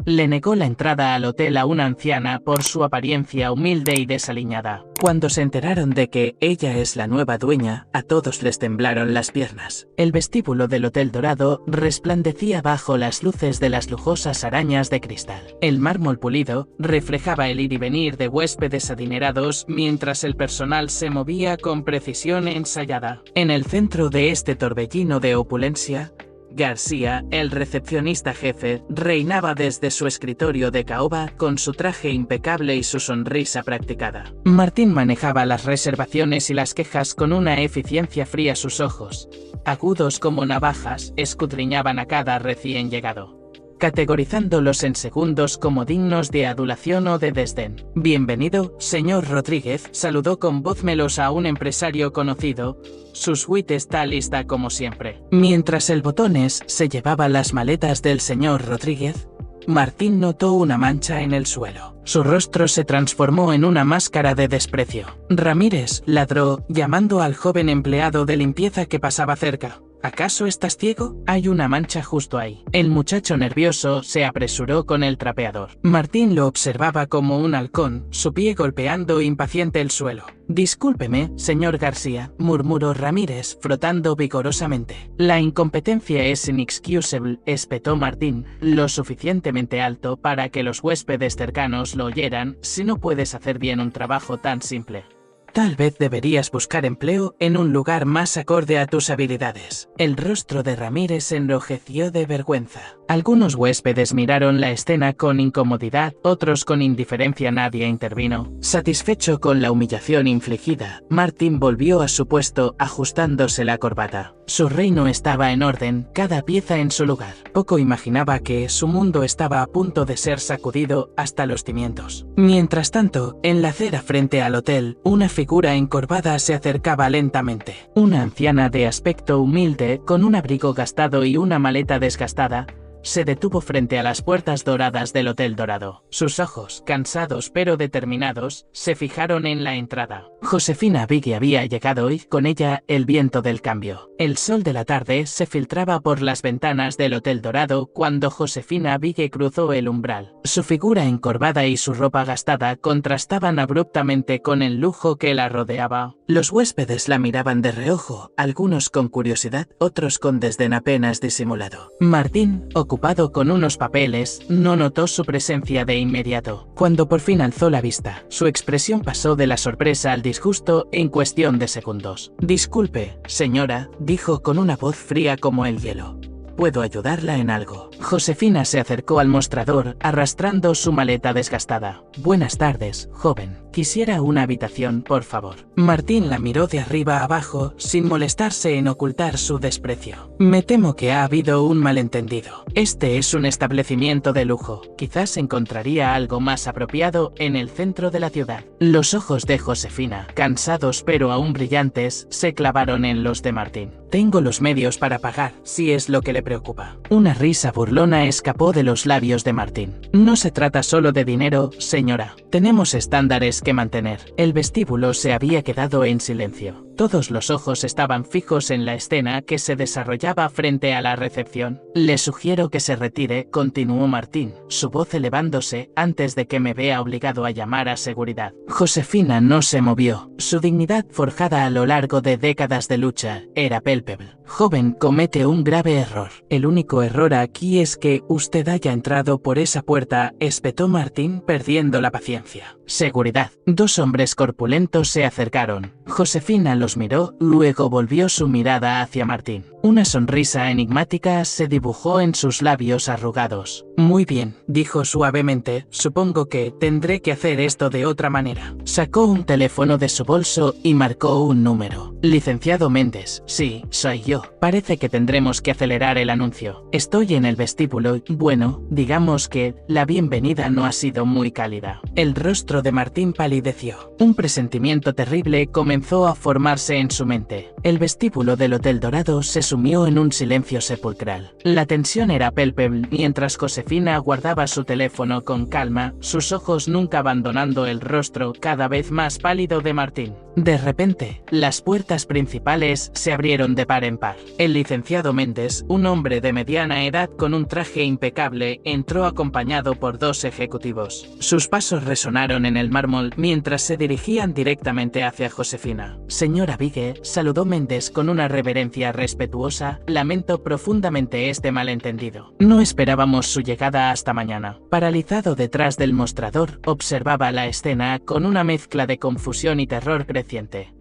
Le negó la entrada al hotel a una anciana por su apariencia humilde y desaliñada. Cuando se enteraron de que ella es la nueva dueña, a todos les temblaron las piernas. El vestíbulo del Hotel Dorado resplandecía bajo las luces de las lujosas arañas de cristal. El mármol pulido reflejaba el ir y venir de huéspedes adinerados mientras el personal se movía con precisión ensayada. En el centro de este torbellino de opulencia, García, el recepcionista jefe, reinaba desde su escritorio de caoba con su traje impecable y su sonrisa practicada. Martín manejaba las reservaciones y las quejas con una eficiencia fría. Sus ojos, agudos como navajas, escudriñaban a cada recién llegado, categorizándolos en segundos como dignos de adulación o de desdén. «Bienvenido, señor Rodríguez», saludó con voz melosa a un empresario conocido. Su suite está lista como siempre. Mientras el Botones se llevaba las maletas del señor Rodríguez, Martín notó una mancha en el suelo. Su rostro se transformó en una máscara de desprecio. Ramírez ladró, llamando al joven empleado de limpieza que pasaba cerca. ¿Acaso estás ciego? Hay una mancha justo ahí. El muchacho nervioso se apresuró con el trapeador. Martín lo observaba como un halcón, su pie golpeando impaciente el suelo. «Discúlpeme, señor García», murmuró Ramírez, frotando vigorosamente. «La incompetencia es inexcusable», espetó Martín, lo suficientemente alto para que los huéspedes cercanos lo oyeran. «Si no puedes hacer bien un trabajo tan simple, tal vez deberías buscar empleo en un lugar más acorde a tus habilidades». El rostro de Ramírez se enrojeció de vergüenza. Algunos huéspedes miraron la escena con incomodidad, otros con indiferencia. Nadie intervino. Satisfecho con la humillación infligida, Martín volvió a su puesto, ajustándose la corbata. Su reino estaba en orden, cada pieza en su lugar. Poco imaginaba que su mundo estaba a punto de ser sacudido hasta los cimientos. Mientras tanto, en la acera frente al hotel, una figura encorvada se acercaba lentamente. Una anciana de aspecto humilde, con un abrigo gastado y una maleta desgastada, se detuvo frente a las puertas doradas del Hotel Dorado. Sus ojos, cansados pero determinados, se fijaron en la entrada. Josefina Vigui había llegado y, con ella, el viento del cambio. El sol de la tarde se filtraba por las ventanas del Hotel Dorado cuando Josefina Vigui cruzó el umbral. Su figura encorvada y su ropa gastada contrastaban abruptamente con el lujo que la rodeaba. Los huéspedes la miraban de reojo, algunos con curiosidad, otros con desdén apenas disimulado. Martín, ocupado con unos papeles, no notó su presencia de inmediato. Cuando por fin alzó la vista, su expresión pasó de la sorpresa al disgusto en cuestión de segundos. «Disculpe, señora», dijo con una voz fría como el hielo. «¿Puedo ayudarla en algo?». Josefina se acercó al mostrador, arrastrando su maleta desgastada. «Buenas tardes, joven. Quisiera una habitación, por favor». Martín la miró de arriba a abajo, sin molestarse en ocultar su desprecio. «Me temo que ha habido un malentendido. Este es un establecimiento de lujo. Quizás encontraría algo más apropiado en el centro de la ciudad». Los ojos de Josefina, cansados pero aún brillantes, se clavaron en los de Martín. «Tengo los medios para pagar, si es lo que le preocupa». Una risa burlona escapó de los labios de Martín. «No se trata solo de dinero, señora. Tenemos estándares que mantener». El vestíbulo se había quedado en silencio. Todos los ojos estaban fijos en la escena que se desarrollaba frente a la recepción. «Le sugiero que se retire», continuó Martín, su voz elevándose, «antes de que me vea obligado a llamar a seguridad». Josefina no se movió. Su dignidad, forjada a lo largo de décadas de lucha, era palpable. «Joven, comete un grave error. El único error aquí es que usted haya entrado por esa puerta», espetó Martín, perdiendo la paciencia. «Seguridad». Dos hombres corpulentos se acercaron. Josefina los miró, luego volvió su mirada hacia Martín. Una sonrisa enigmática se dibujó en sus labios arrugados. «Muy bien», dijo suavemente, «supongo que tendré que hacer esto de otra manera». Sacó un teléfono de su bolso y marcó un número. «Licenciado Méndez». «Sí, soy yo. Parece que tendremos que acelerar el anuncio. Estoy en el vestíbulo. Bueno, digamos que la bienvenida no ha sido muy cálida». El rostro de Martín palideció. Un presentimiento terrible comenzó a formarse en su mente. El vestíbulo del Hotel Dorado se sumió en un silencio sepulcral. La tensión era palpable mientras Josefina Josefina guardaba su teléfono con calma, sus ojos nunca abandonando el rostro cada vez más pálido de Martín. De repente, las puertas principales se abrieron de par en par. El licenciado Méndez, un hombre de mediana edad con un traje impecable, entró acompañado por dos ejecutivos. Sus pasos resonaron en el mármol mientras se dirigían directamente hacia Josefina. Señora Vigue, saludó Méndez con una reverencia respetuosa, lamento profundamente este malentendido. No esperábamos su llegada hasta mañana. Paralizado detrás del mostrador, observaba la escena con una mezcla de confusión y terror creciente.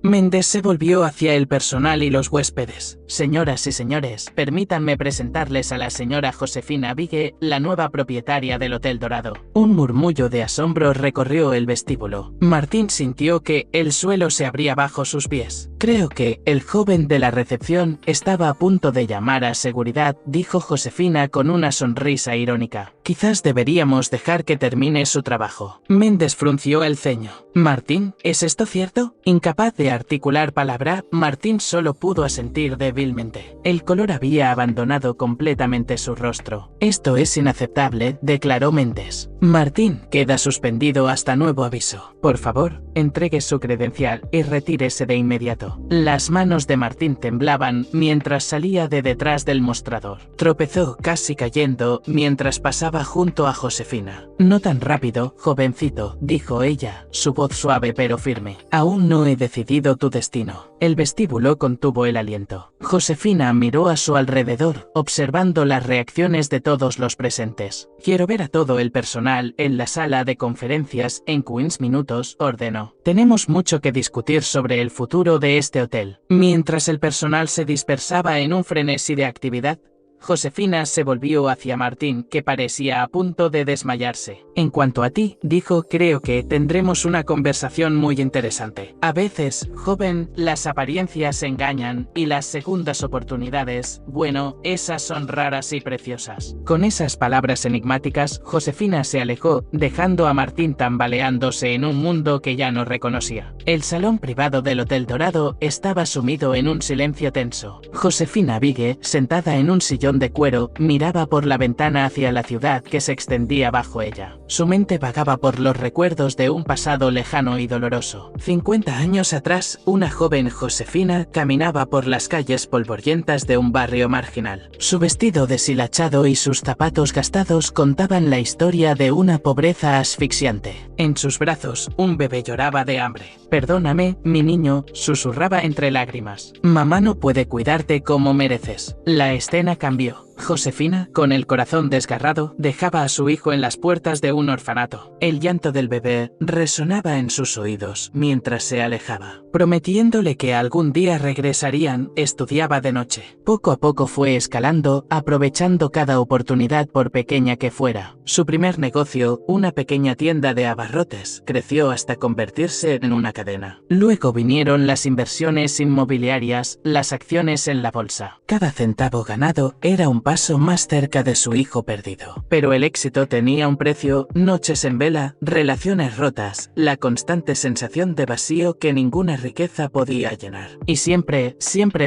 Méndez se volvió hacia el personal y los huéspedes. Señoras y señores, permítanme presentarles a la señora Josefina Vigue, la nueva propietaria del Hotel Dorado. Un murmullo de asombro recorrió el vestíbulo. Martín sintió que el suelo se abría bajo sus pies. Creo que el joven de la recepción estaba a punto de llamar a seguridad, dijo Josefina con una sonrisa irónica. Quizás deberíamos dejar que termine su trabajo. Méndez frunció el ceño. Martín, ¿es esto cierto? Incapaz de articular palabra, Martín solo pudo asentir débilmente. El color había abandonado completamente su rostro. Esto es inaceptable, declaró Méndez. Martín queda suspendido hasta nuevo aviso. Por favor, entregue su credencial y retírese de inmediato. Las manos de Martín temblaban mientras salía de detrás del mostrador. Tropezó casi cayendo mientras pasaba junto a Josefina. No tan rápido, jovencito, dijo ella, su voz suave pero firme. Aún no he decidido tu destino. El vestíbulo contuvo el aliento. Josefina miró a su alrededor, observando las reacciones de todos los presentes. Quiero ver a todo el personal en la sala de conferencias en 15 minutos, ordenó. Tenemos mucho que discutir sobre el futuro de este hotel. Mientras el personal se dispersaba en un frenesí de actividad, Josefina se volvió hacia Martín, que parecía a punto de desmayarse. En cuanto a ti, dijo, creo que tendremos una conversación muy interesante. A veces, joven, las apariencias engañan y las segundas oportunidades, bueno, esas son raras y preciosas. Con esas palabras enigmáticas, Josefina se alejó, dejando a Martín tambaleándose en un mundo que ya no reconocía. El salón privado del Hotel Dorado estaba sumido en un silencio tenso. Josefina Vigue, sentada en un sillón de cuero, miraba por la ventana hacia la ciudad que se extendía bajo ella. Su mente vagaba por los recuerdos de un pasado lejano y doloroso. 50 años atrás, una joven Josefina caminaba por las calles polvorientas de un barrio marginal. Su vestido deshilachado y sus zapatos gastados contaban la historia de una pobreza asfixiante. En sus brazos, un bebé lloraba de hambre. Perdóname, mi niño, susurraba entre lágrimas. Mamá no puede cuidarte como mereces. La escena cambió. Josefina, con el corazón desgarrado, dejaba a su hijo en las puertas de un orfanato. El llanto del bebé resonaba en sus oídos mientras se alejaba. Prometiéndole que algún día regresarían, estudiaba de noche. Poco a poco fue escalando, aprovechando cada oportunidad por pequeña que fuera. Su primer negocio, una pequeña tienda de abarrotes, creció hasta convertirse en una cadena. Luego vinieron las inversiones inmobiliarias, las acciones en la bolsa. Cada centavo ganado era un paso más cerca de su hijo perdido. Pero el éxito tenía un precio: noches en vela, relaciones rotas, la constante sensación de vacío que ninguna riqueza podía llenar. Y siempre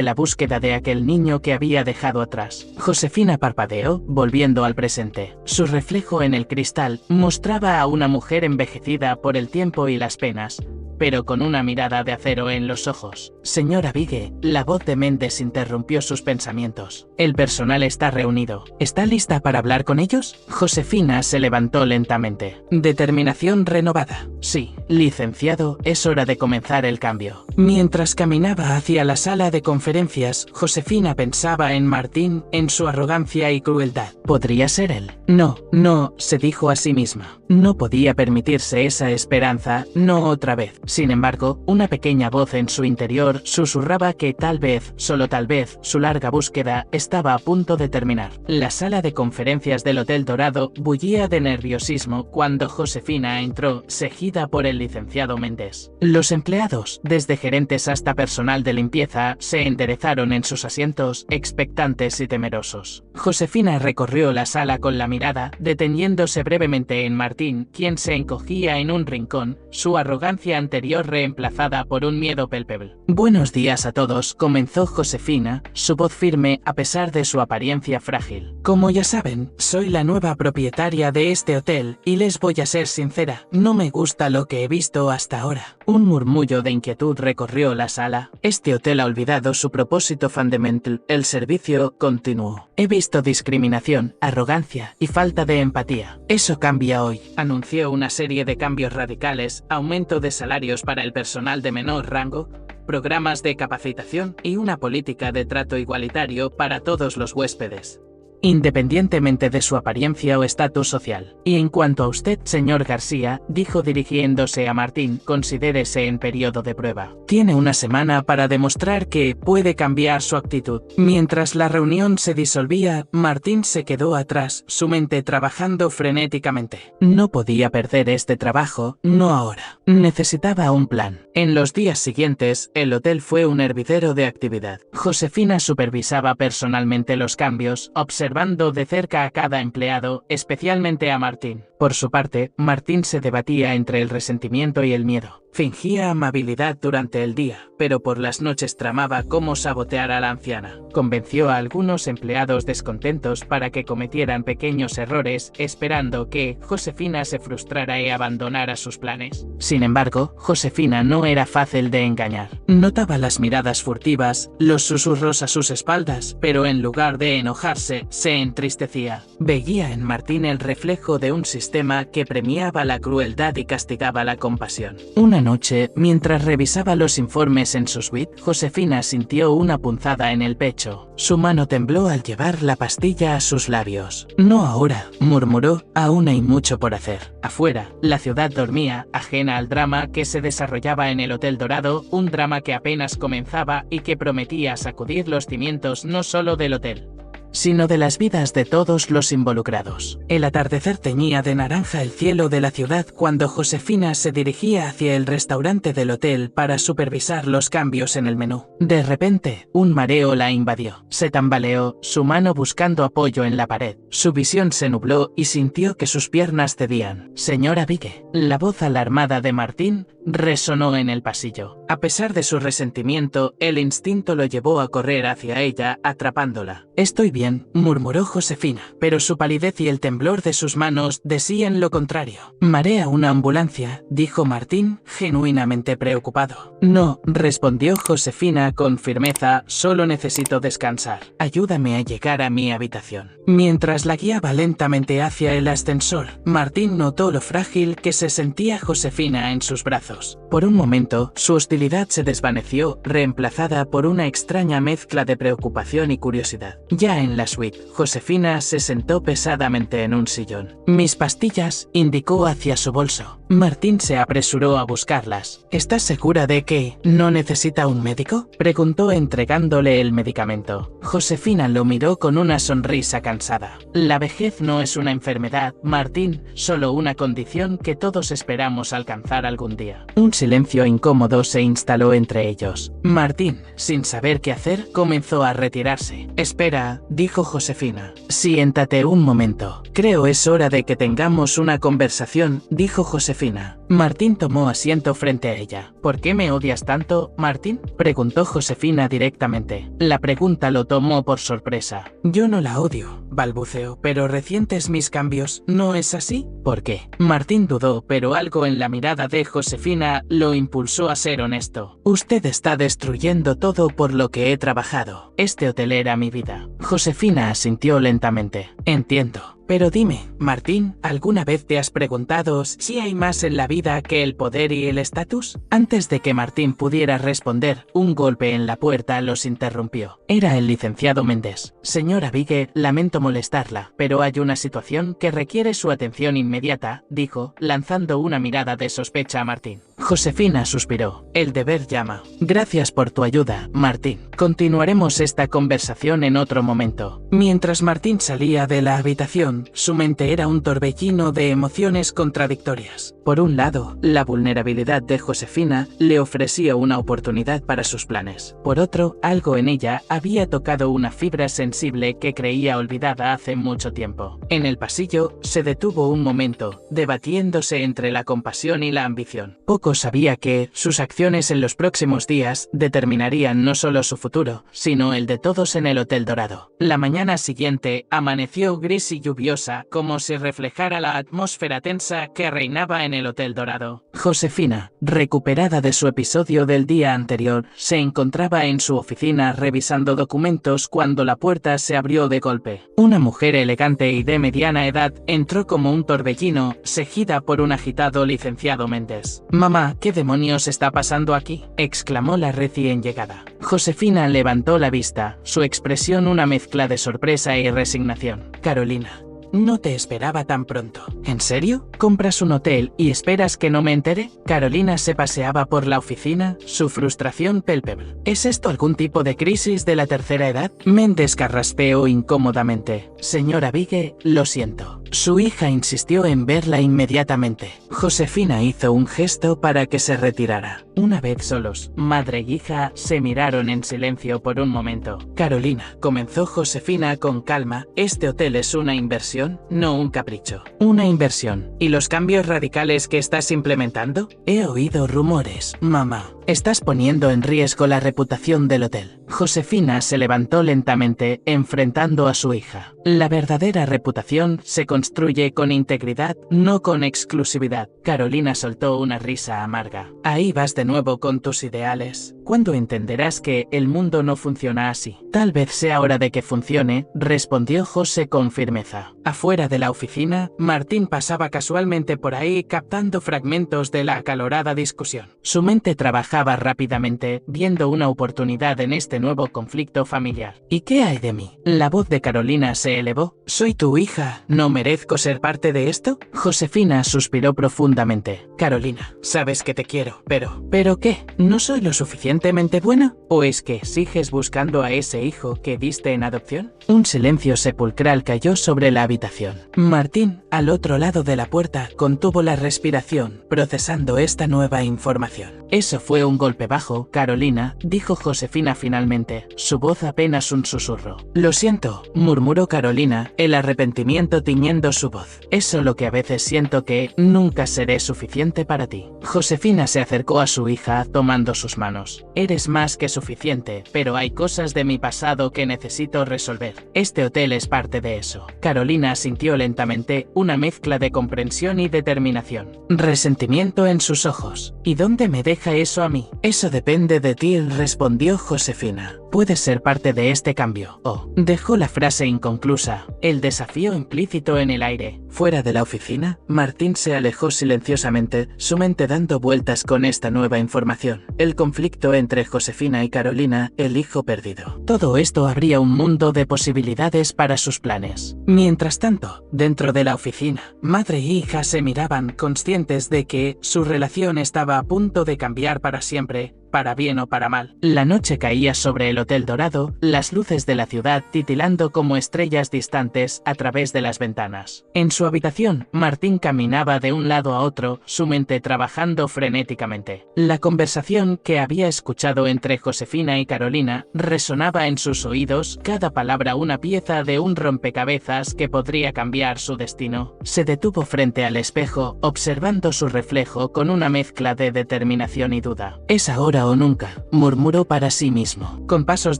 la búsqueda de aquel niño que había dejado atrás. Josefina parpadeó, volviendo al presente. Su reflejo en el cristal mostraba a una mujer envejecida por el tiempo y las penas, pero con una mirada de acero en los ojos. Señora Vigue, la voz de Méndez interrumpió sus pensamientos. El personal está reunido. ¿Está lista para hablar con ellos? Josefina se levantó lentamente. Determinación renovada. Sí, licenciado, es hora de comenzar el cambio. Mientras caminaba hacia la sala de conferencias, Josefina pensaba en Martín, en su arrogancia y crueldad. ¿Podría ser él? No, se dijo a sí misma. No podía permitirse esa esperanza, no otra vez. Sin embargo, una pequeña voz en su interior susurraba que tal vez, solo tal vez, su larga búsqueda estaba a punto de terminar. La sala de conferencias del Hotel Dorado bullía de nerviosismo cuando Josefina entró, seguida por el licenciado Méndez. Los empleados, desde gerentes hasta personal de limpieza, se enderezaron en sus asientos, expectantes y temerosos. Josefina recorrió la sala con la mirada, deteniéndose brevemente en Martín, quien se encogía en un rincón, su arrogancia anterior reemplazada por un miedo palpable. Buenos días a todos, comenzó Josefina, su voz firme a pesar de su apariencia frágil. Como ya saben, soy la nueva propietaria de este hotel, y les voy a ser sincera, no me gusta lo que he visto hasta ahora. Un murmullo de inquietud recorrió la sala. Este hotel ha olvidado su propósito fundamental, el servicio, continuó. He visto discriminación, arrogancia y falta de empatía. Eso cambia hoy. Anunció una serie de cambios radicales, aumento de salarios para el personal de menor rango, programas de capacitación y una política de trato igualitario para todos los huéspedes, independientemente de su apariencia o estatus social. Y en cuanto a usted, señor García, dijo dirigiéndose a Martín, considérese en periodo de prueba. Tiene una semana para demostrar que puede cambiar su actitud. Mientras la reunión se disolvía, Martín se quedó atrás, su mente trabajando frenéticamente. No podía perder este trabajo, no ahora. Necesitaba un plan. En los días siguientes, el hotel fue un hervidero de actividad. Josefina supervisaba personalmente los cambios, observando de cerca a cada empleado, especialmente a Martín. Por su parte, Martín se debatía entre el resentimiento y el miedo. Fingía amabilidad durante el día, pero por las noches tramaba cómo sabotear a la anciana. Convenció a algunos empleados descontentos para que cometieran pequeños errores, esperando que Josefina se frustrara y abandonara sus planes. Sin embargo, Josefina no era fácil de engañar. Notaba las miradas furtivas, los susurros a sus espaldas, pero en lugar de enojarse, se entristecía. Veía en Martín el reflejo de un sistema que premiaba la crueldad y castigaba la compasión. Una noche, mientras revisaba los informes en su suite, Josefina sintió una punzada en el pecho. Su mano tembló al llevar la pastilla a sus labios. No ahora, murmuró, aún hay mucho por hacer. Afuera, la ciudad dormía, ajena al drama que se desarrollaba en el Hotel Dorado, un drama que apenas comenzaba y que prometía sacudir los cimientos no solo del hotel, sino de las vidas de todos los involucrados. El atardecer teñía de naranja el cielo de la ciudad cuando Josefina se dirigía hacia el restaurante del hotel para supervisar los cambios en el menú. De repente, un mareo la invadió. Se tambaleó, su mano buscando apoyo en la pared. Su visión se nubló y sintió que sus piernas cedían. Señora Vigue, la voz alarmada de Martín resonó en el pasillo. A pesar de su resentimiento, el instinto lo llevó a correr hacia ella, atrapándola. Estoy bien, murmuró Josefina, pero su palidez y el temblor de sus manos decían lo contrario. Marea una ambulancia, dijo Martín, genuinamente preocupado. No, respondió Josefina con firmeza, solo necesito descansar. Ayúdame a llegar a mi habitación. Mientras la guiaba lentamente hacia el ascensor, Martín notó lo frágil que se sentía Josefina en sus brazos. Por un momento, su hostilidad se desvaneció, reemplazada por una extraña mezcla de preocupación y curiosidad. Ya en la suite, Josefina se sentó pesadamente en un sillón. Mis pastillas, indicó hacia su bolso. Martín se apresuró a buscarlas. ¿Estás segura de que no necesita un médico?, preguntó entregándole el medicamento. Josefina lo miró con una sonrisa cansada. La vejez no es una enfermedad, Martín, solo una condición que todos esperamos alcanzar algún día. Un silencio incómodo se instaló entre ellos. Martín, sin saber qué hacer, comenzó a retirarse. Espera, dijo Josefina. Siéntate un momento. Creo es hora de que tengamos una conversación, dijo Josefina. Martín tomó asiento frente a ella. ¿Por qué me odias tanto, Martín?, preguntó Josefina directamente. La pregunta lo tomó por sorpresa. Yo no la odio, balbuceó, pero recientes mis cambios, ¿no es así? ¿Por qué? Martín dudó, pero algo en la mirada de Josefina lo impulsó a ser honesto. Usted está destruyendo todo por lo que he trabajado. Este hotel era mi vida. Josefina asintió lentamente. Entiendo. Pero dime, Martín, ¿alguna vez te has preguntado si hay más en la vida que el poder y el estatus? Antes de que Martín pudiera responder, un golpe en la puerta los interrumpió. Era el licenciado Méndez. Señora Vigue, lamento molestarla, pero hay una situación que requiere su atención inmediata, dijo, lanzando una mirada de sospecha a Martín. Josefina suspiró. El deber llama. Gracias por tu ayuda, Martín. Continuaremos esta conversación en otro momento. Mientras Martín salía de la habitación, su mente era un torbellino de emociones contradictorias. Por un lado, la vulnerabilidad de Josefina le ofrecía una oportunidad para sus planes. Por otro, algo en ella había tocado una fibra sensible que creía olvidada hace mucho tiempo. En el pasillo, se detuvo un momento, debatiéndose entre la compasión y la ambición. Poco sabía que sus acciones en los próximos días determinarían no solo su futuro, sino el de todos en el Hotel Dorado. La mañana siguiente amaneció gris y lluviosa, como si reflejara la atmósfera tensa que reinaba en el Hotel Dorado. Josefina, recuperada de su episodio del día anterior, se encontraba en su oficina revisando documentos cuando la puerta se abrió de golpe. Una mujer elegante y de mediana edad entró como un torbellino, seguida por un agitado licenciado Méndez. «Mamá, ¿qué demonios está pasando aquí?», exclamó la recién llegada. Josefina levantó la vista, su expresión una mezcla de sorpresa y resignación. «Carolina, no te esperaba tan pronto. ¿En serio? ¿Compras un hotel y esperas que no me entere?». Carolina se paseaba por la oficina, su frustración palpable. ¿Es esto algún tipo de crisis de la tercera edad? Méndez carraspeó incómodamente. «Señora Vigue, lo siento». Su hija insistió en verla inmediatamente. Josefina hizo un gesto para que se retirara. Una vez solos, madre y hija se miraron en silencio por un momento. «Carolina», comenzó Josefina con calma, «este hotel es una inversión, no un capricho». «Una inversión. ¿Y los cambios radicales que estás implementando?». «He oído rumores, mamá. Estás poniendo en riesgo la reputación del hotel». Josefina se levantó lentamente, enfrentando a su hija. «La verdadera reputación se construye con integridad, no con exclusividad». Carolina soltó una risa amarga. «Ahí vas de nuevo con tus ideales. ¿Cuándo entenderás que el mundo no funciona así?». «Tal vez sea hora de que funcione», respondió José con firmeza. Afuera de la oficina, Martín pasaba casualmente por ahí captando fragmentos de la acalorada discusión. Su mente trabajaba rápidamente, viendo una oportunidad en este nuevo conflicto familiar. «¿Y qué hay de mí?». La voz de Carolina se elevó. «Soy tu hija. ¿No merezco ser parte de esto?». Josefina suspiró profundamente. «Carolina, sabes que te quiero, pero... ¿Pero qué? ¿No soy lo suficientemente buena? ¿O es que sigues buscando a ese hijo que diste en adopción?». Un silencio sepulcral cayó sobre la habitación. Martín, al otro lado de la puerta, contuvo la respiración, procesando esta nueva información. «Eso fue un golpe bajo, Carolina», dijo Josefina finalmente, su voz apenas un susurro. «Lo siento», murmuró Carolina, el arrepentimiento tiñendo su voz. «Es solo que a veces siento que nunca seré suficiente para ti». Josefina se acercó a su hija, tomando sus manos. «Eres más que suficiente, pero hay cosas de mi pasado que necesito resolver. Este hotel es parte de eso». Carolina sintió lentamente una mezcla de comprensión y determinación. Resentimiento en sus ojos. «¿Y dónde me deja eso a mí?». «Eso depende de ti», respondió Josefina. «Puedes ser parte de este cambio». «Oh». Dejó la frase inconclusa, el desafío implícito en el aire. Fuera de la oficina, Martín se alejó silenciosamente, su mente dando vueltas con esta nueva información. El conflicto entre Josefina y Carolina, el hijo perdido. Todo esto abría un mundo de posibilidades para sus planes. Mientras tanto, dentro de la oficina, madre y hija se miraban, conscientes de que su relación estaba a punto de cambiar para siempre, para bien o para mal. La noche caía sobre el Hotel Dorado, las luces de la ciudad titilando como estrellas distantes a través de las ventanas. En su habitación, Martín caminaba de un lado a otro, su mente trabajando frenéticamente. La conversación que había escuchado entre Josefina y Carolina resonaba en sus oídos, cada palabra una pieza de un rompecabezas que podría cambiar su destino. Se detuvo frente al espejo, observando su reflejo con una mezcla de determinación y duda. «Es ahora o nunca», murmuró para sí mismo. Con pasos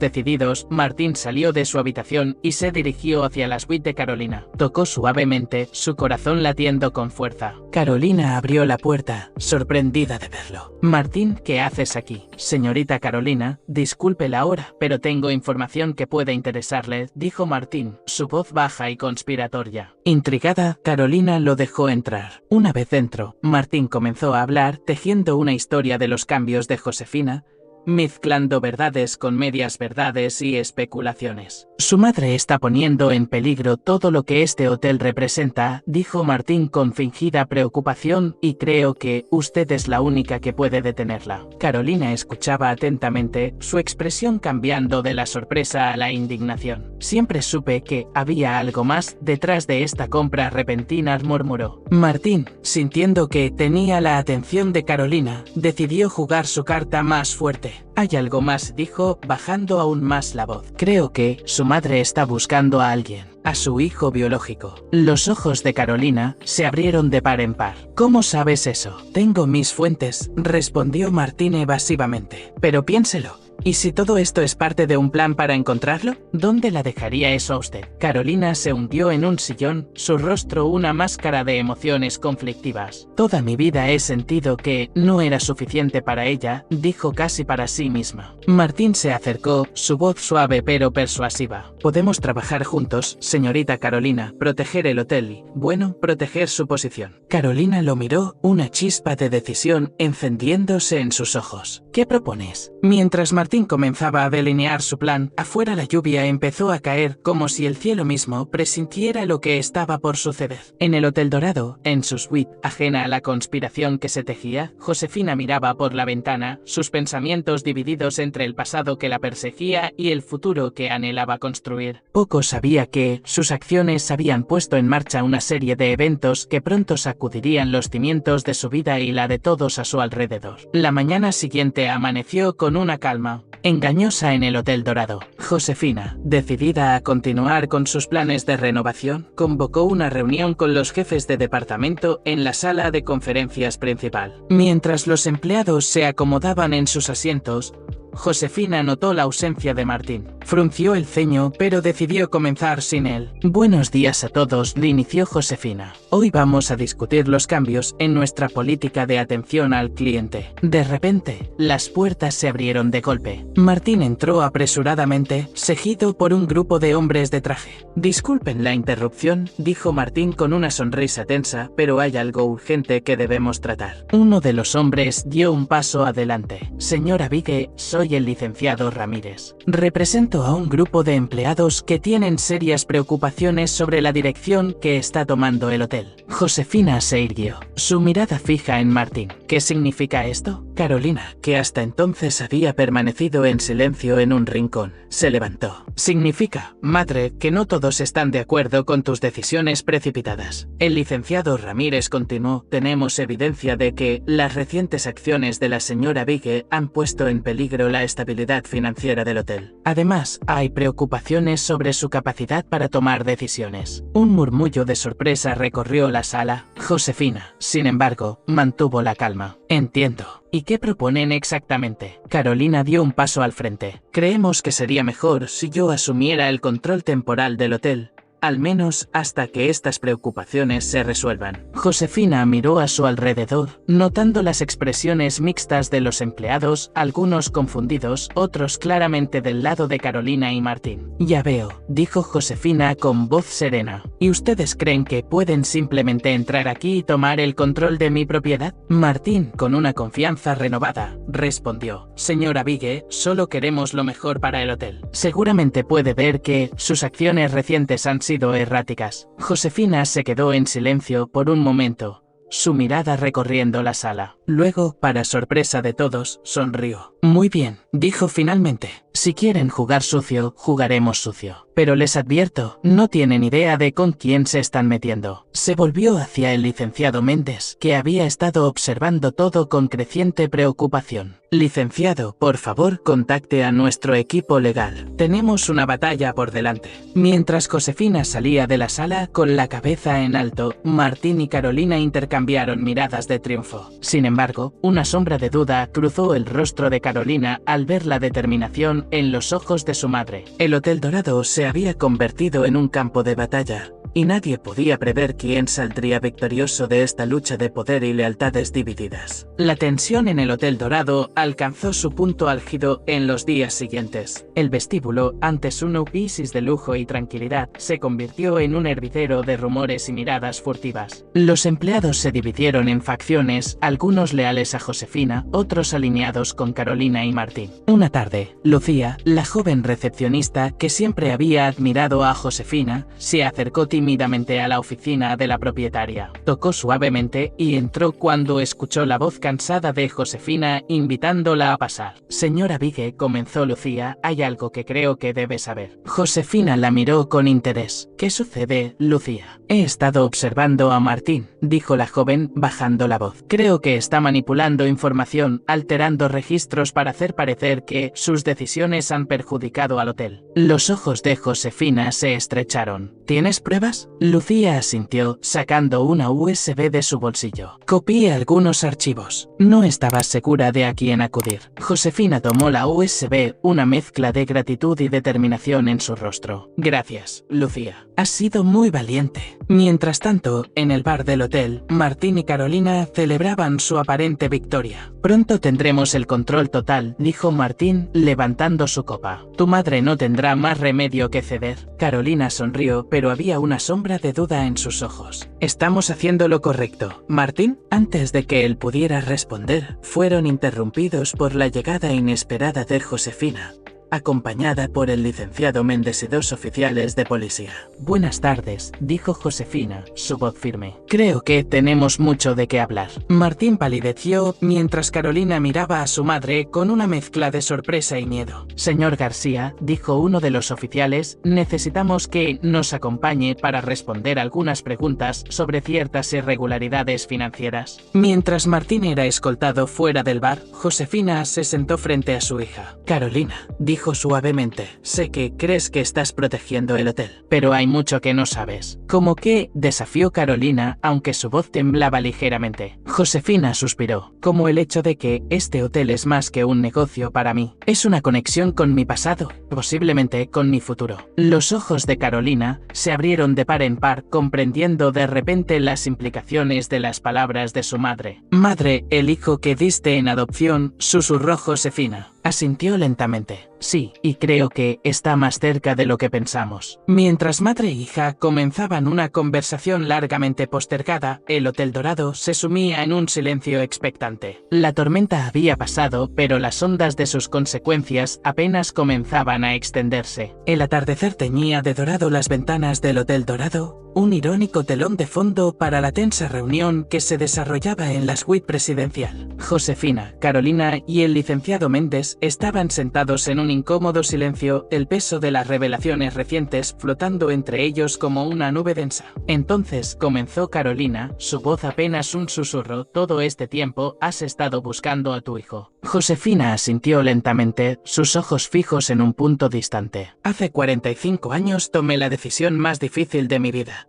decididos, Martín salió de su habitación y se dirigió hacia la suite de Carolina. Tocó suavemente, su corazón latiendo con fuerza. Carolina abrió la puerta, sorprendida de verlo. «Martín, ¿qué haces aquí?». «Señorita Carolina, disculpe la hora, pero tengo información que puede interesarle», dijo Martín, su voz baja y conspiratoria. Intrigada, Carolina lo dejó entrar. Una vez dentro, Martín comenzó a hablar, tejiendo una historia de los cambios de Josefina, mezclando verdades con medias verdades y especulaciones. Su madre está poniendo en peligro todo lo que este hotel representa, dijo Martín con fingida preocupación, y creo que usted es la única que puede detenerla. Carolina escuchaba atentamente, su expresión cambiando de la sorpresa a la indignación. Siempre supe que había algo más detrás de esta compra repentina, murmuró. Martín, sintiendo que tenía la atención de Carolina, decidió jugar su carta más fuerte. Hay algo más, dijo, bajando aún más la voz. Creo que su madre está buscando a alguien, a su hijo biológico. Los ojos de Carolina se abrieron de par en par. ¿Cómo sabes eso? Tengo mis fuentes, respondió Martín evasivamente. Pero piénselo. ¿Y si todo esto es parte de un plan para encontrarlo? ¿Dónde la dejaría eso a usted? Carolina se hundió en un sillón, su rostro una máscara de emociones conflictivas. Toda mi vida he sentido que no era suficiente para ella, dijo casi para sí misma. Martín se acercó, su voz suave pero persuasiva. Podemos trabajar juntos, señorita Carolina, proteger el hotel y, bueno, proteger su posición. Carolina lo miró, una chispa de decisión encendiéndose en sus ojos. ¿Qué propones? Mientras Martín comenzaba a delinear su plan, afuera la lluvia empezó a caer como si el cielo mismo presintiera lo que estaba por suceder. En el Hotel Dorado, en su suite, ajena a la conspiración que se tejía, Josefina miraba por la ventana, sus pensamientos divididos entre el pasado que la perseguía y el futuro que anhelaba construir. Poco sabía que sus acciones habían puesto en marcha una serie de eventos que pronto sacudirían los cimientos de su vida y la de todos a su alrededor. La mañana siguiente amaneció con una calma engañosa en el Hotel Dorado. Josefina, decidida a continuar con sus planes de renovación, convocó una reunión con los jefes de departamento en la sala de conferencias principal. Mientras los empleados se acomodaban en sus asientos, Josefina notó la ausencia de Martín. Frunció el ceño, pero decidió comenzar sin él. Buenos días a todos, le inició Josefina. Hoy vamos a discutir los cambios en nuestra política de atención al cliente. De repente, las puertas se abrieron de golpe. Martín entró apresuradamente, seguido por un grupo de hombres de traje. Disculpen la interrupción, dijo Martín con una sonrisa tensa, pero hay algo urgente que debemos tratar. Uno de los hombres dio un paso adelante. Señora Vigue, soy el licenciado Ramírez. Represento a un grupo de empleados que tienen serias preocupaciones sobre la dirección que está tomando el hotel. Josefina se irguió, su mirada fija en Martín. ¿Qué significa esto? Carolina, que hasta entonces había permanecido en silencio en un rincón, se levantó. Significa, madre, que no todos están de acuerdo con tus decisiones precipitadas. El licenciado Ramírez continuó, tenemos evidencia de que las recientes acciones de la señora Vigue han puesto en peligro la estabilidad financiera del hotel. Además, hay preocupaciones sobre su capacidad para tomar decisiones. Un murmullo de sorpresa recorrió la sala. Josefina, sin embargo, mantuvo la calma. Entiendo. ¿Y qué proponen exactamente? Carolina dio un paso al frente. Creemos que sería mejor si yo asumiera el control temporal del hotel, al menos hasta que estas preocupaciones se resuelvan. Josefina miró a su alrededor, notando las expresiones mixtas de los empleados, algunos confundidos, otros claramente del lado de Carolina y Martín. Ya veo, dijo Josefina con voz serena. ¿Y ustedes creen que pueden simplemente entrar aquí y tomar el control de mi propiedad? Martín, con una confianza renovada, respondió. Señora Vigue, solo queremos lo mejor para el hotel. Seguramente puede ver que sus acciones recientes han sido erráticas. Josefina se quedó en silencio por un momento, su mirada recorriendo la sala. Luego, para sorpresa de todos, sonrió. Muy bien, dijo finalmente. Si quieren jugar sucio, jugaremos sucio. Pero les advierto, no tienen idea de con quién se están metiendo. Se volvió hacia el licenciado Méndez, que había estado observando todo con creciente preocupación. Licenciado, por favor, contacte a nuestro equipo legal. Tenemos una batalla por delante. Mientras Josefina salía de la sala con la cabeza en alto, Martín y Carolina intercambiaron miradas de triunfo. Sin embargo, una sombra de duda cruzó el rostro de Carolina al ver la determinación en los ojos de su madre. El Hotel Dorado se había convertido en un campo de batalla, y nadie podía prever quién saldría victorioso de esta lucha de poder y lealtades divididas. La tensión en el Hotel Dorado alcanzó su punto álgido en los días siguientes. El vestíbulo, antes un oasis de lujo y tranquilidad, se convirtió en un hervidero de rumores y miradas furtivas. Los empleados se dividieron en facciones, algunos leales a Josefina, otros alineados con Carolina y Martín. Una tarde, Lucía, la joven recepcionista que siempre había admirado a Josefina, se acercó tímidamente a la oficina de la propietaria. Tocó suavemente y entró cuando escuchó la voz cansada de Josefina invitándola a pasar. Señora Bige, comenzó Lucía, hay algo que creo que debe saber. Josefina la miró con interés. ¿Qué sucede, Lucía? He estado observando a Martín, dijo la joven, bajando la voz. Creo que está manipulando información, alterando registros para hacer parecer que sus decisiones han perjudicado al hotel. Los ojos de Josefina se estrecharon. ¿Tienes pruebas? Lucía asintió, sacando una USB de su bolsillo. Copié algunos archivos. No estaba segura de a quién acudir. Josefina tomó la USB, una mezcla de gratitud y determinación en su rostro. Gracias, Lucía. Has sido muy valiente. Mientras tanto, en el bar del hotel, Martín y Carolina celebraban su aparente victoria. Pronto tendremos el control total, dijo Martín, levantando su copa. Tu madre no tendrá más remedio que ceder. Carolina sonrió, pero había una sombra de duda en sus ojos. Estamos haciendo lo correcto, Martín. Antes de que él pudiera responder, fueron interrumpidos por la llegada inesperada de Josefina, acompañada por el licenciado Méndez y dos oficiales de policía. Buenas tardes, dijo Josefina, su voz firme. Creo que tenemos mucho de qué hablar. Martín palideció mientras Carolina miraba a su madre con una mezcla de sorpresa y miedo. Señor García, dijo uno de los oficiales, necesitamos que nos acompañe para responder algunas preguntas sobre ciertas irregularidades financieras. Mientras Martín era escoltado fuera del bar, Josefina se sentó frente a su hija. Carolina, dijo suavemente, sé que crees que estás protegiendo el hotel, pero hay mucho que no sabes. ¿Cómo qué? Desafió Carolina, aunque su voz temblaba ligeramente. Josefina suspiró, como el hecho de que este hotel es más que un negocio para mí. Es una conexión con mi pasado, posiblemente con mi futuro. Los ojos de Carolina se abrieron de par en par, comprendiendo de repente las implicaciones de las palabras de su madre. Madre, el hijo que diste en adopción, susurró Josefina. Asintió lentamente. Sí, y creo que está más cerca de lo que pensamos. Mientras madre e hija comenzaban una conversación largamente postergada, el Hotel Dorado se sumía en un silencio expectante. La tormenta había pasado, pero las ondas de sus consecuencias apenas comenzaban a extenderse. El atardecer teñía de dorado las ventanas del Hotel Dorado, un irónico telón de fondo para la tensa reunión que se desarrollaba en la suite presidencial. Josefina, Carolina y el licenciado Méndez estaban sentados en un incómodo silencio, el peso de las revelaciones recientes flotando entre ellos como una nube densa. Entonces comenzó Carolina, su voz apenas un susurro. Todo este tiempo has estado buscando a tu hijo. Josefina asintió lentamente, sus ojos fijos en un punto distante. Hace 45 años tomé la decisión más difícil de mi vida,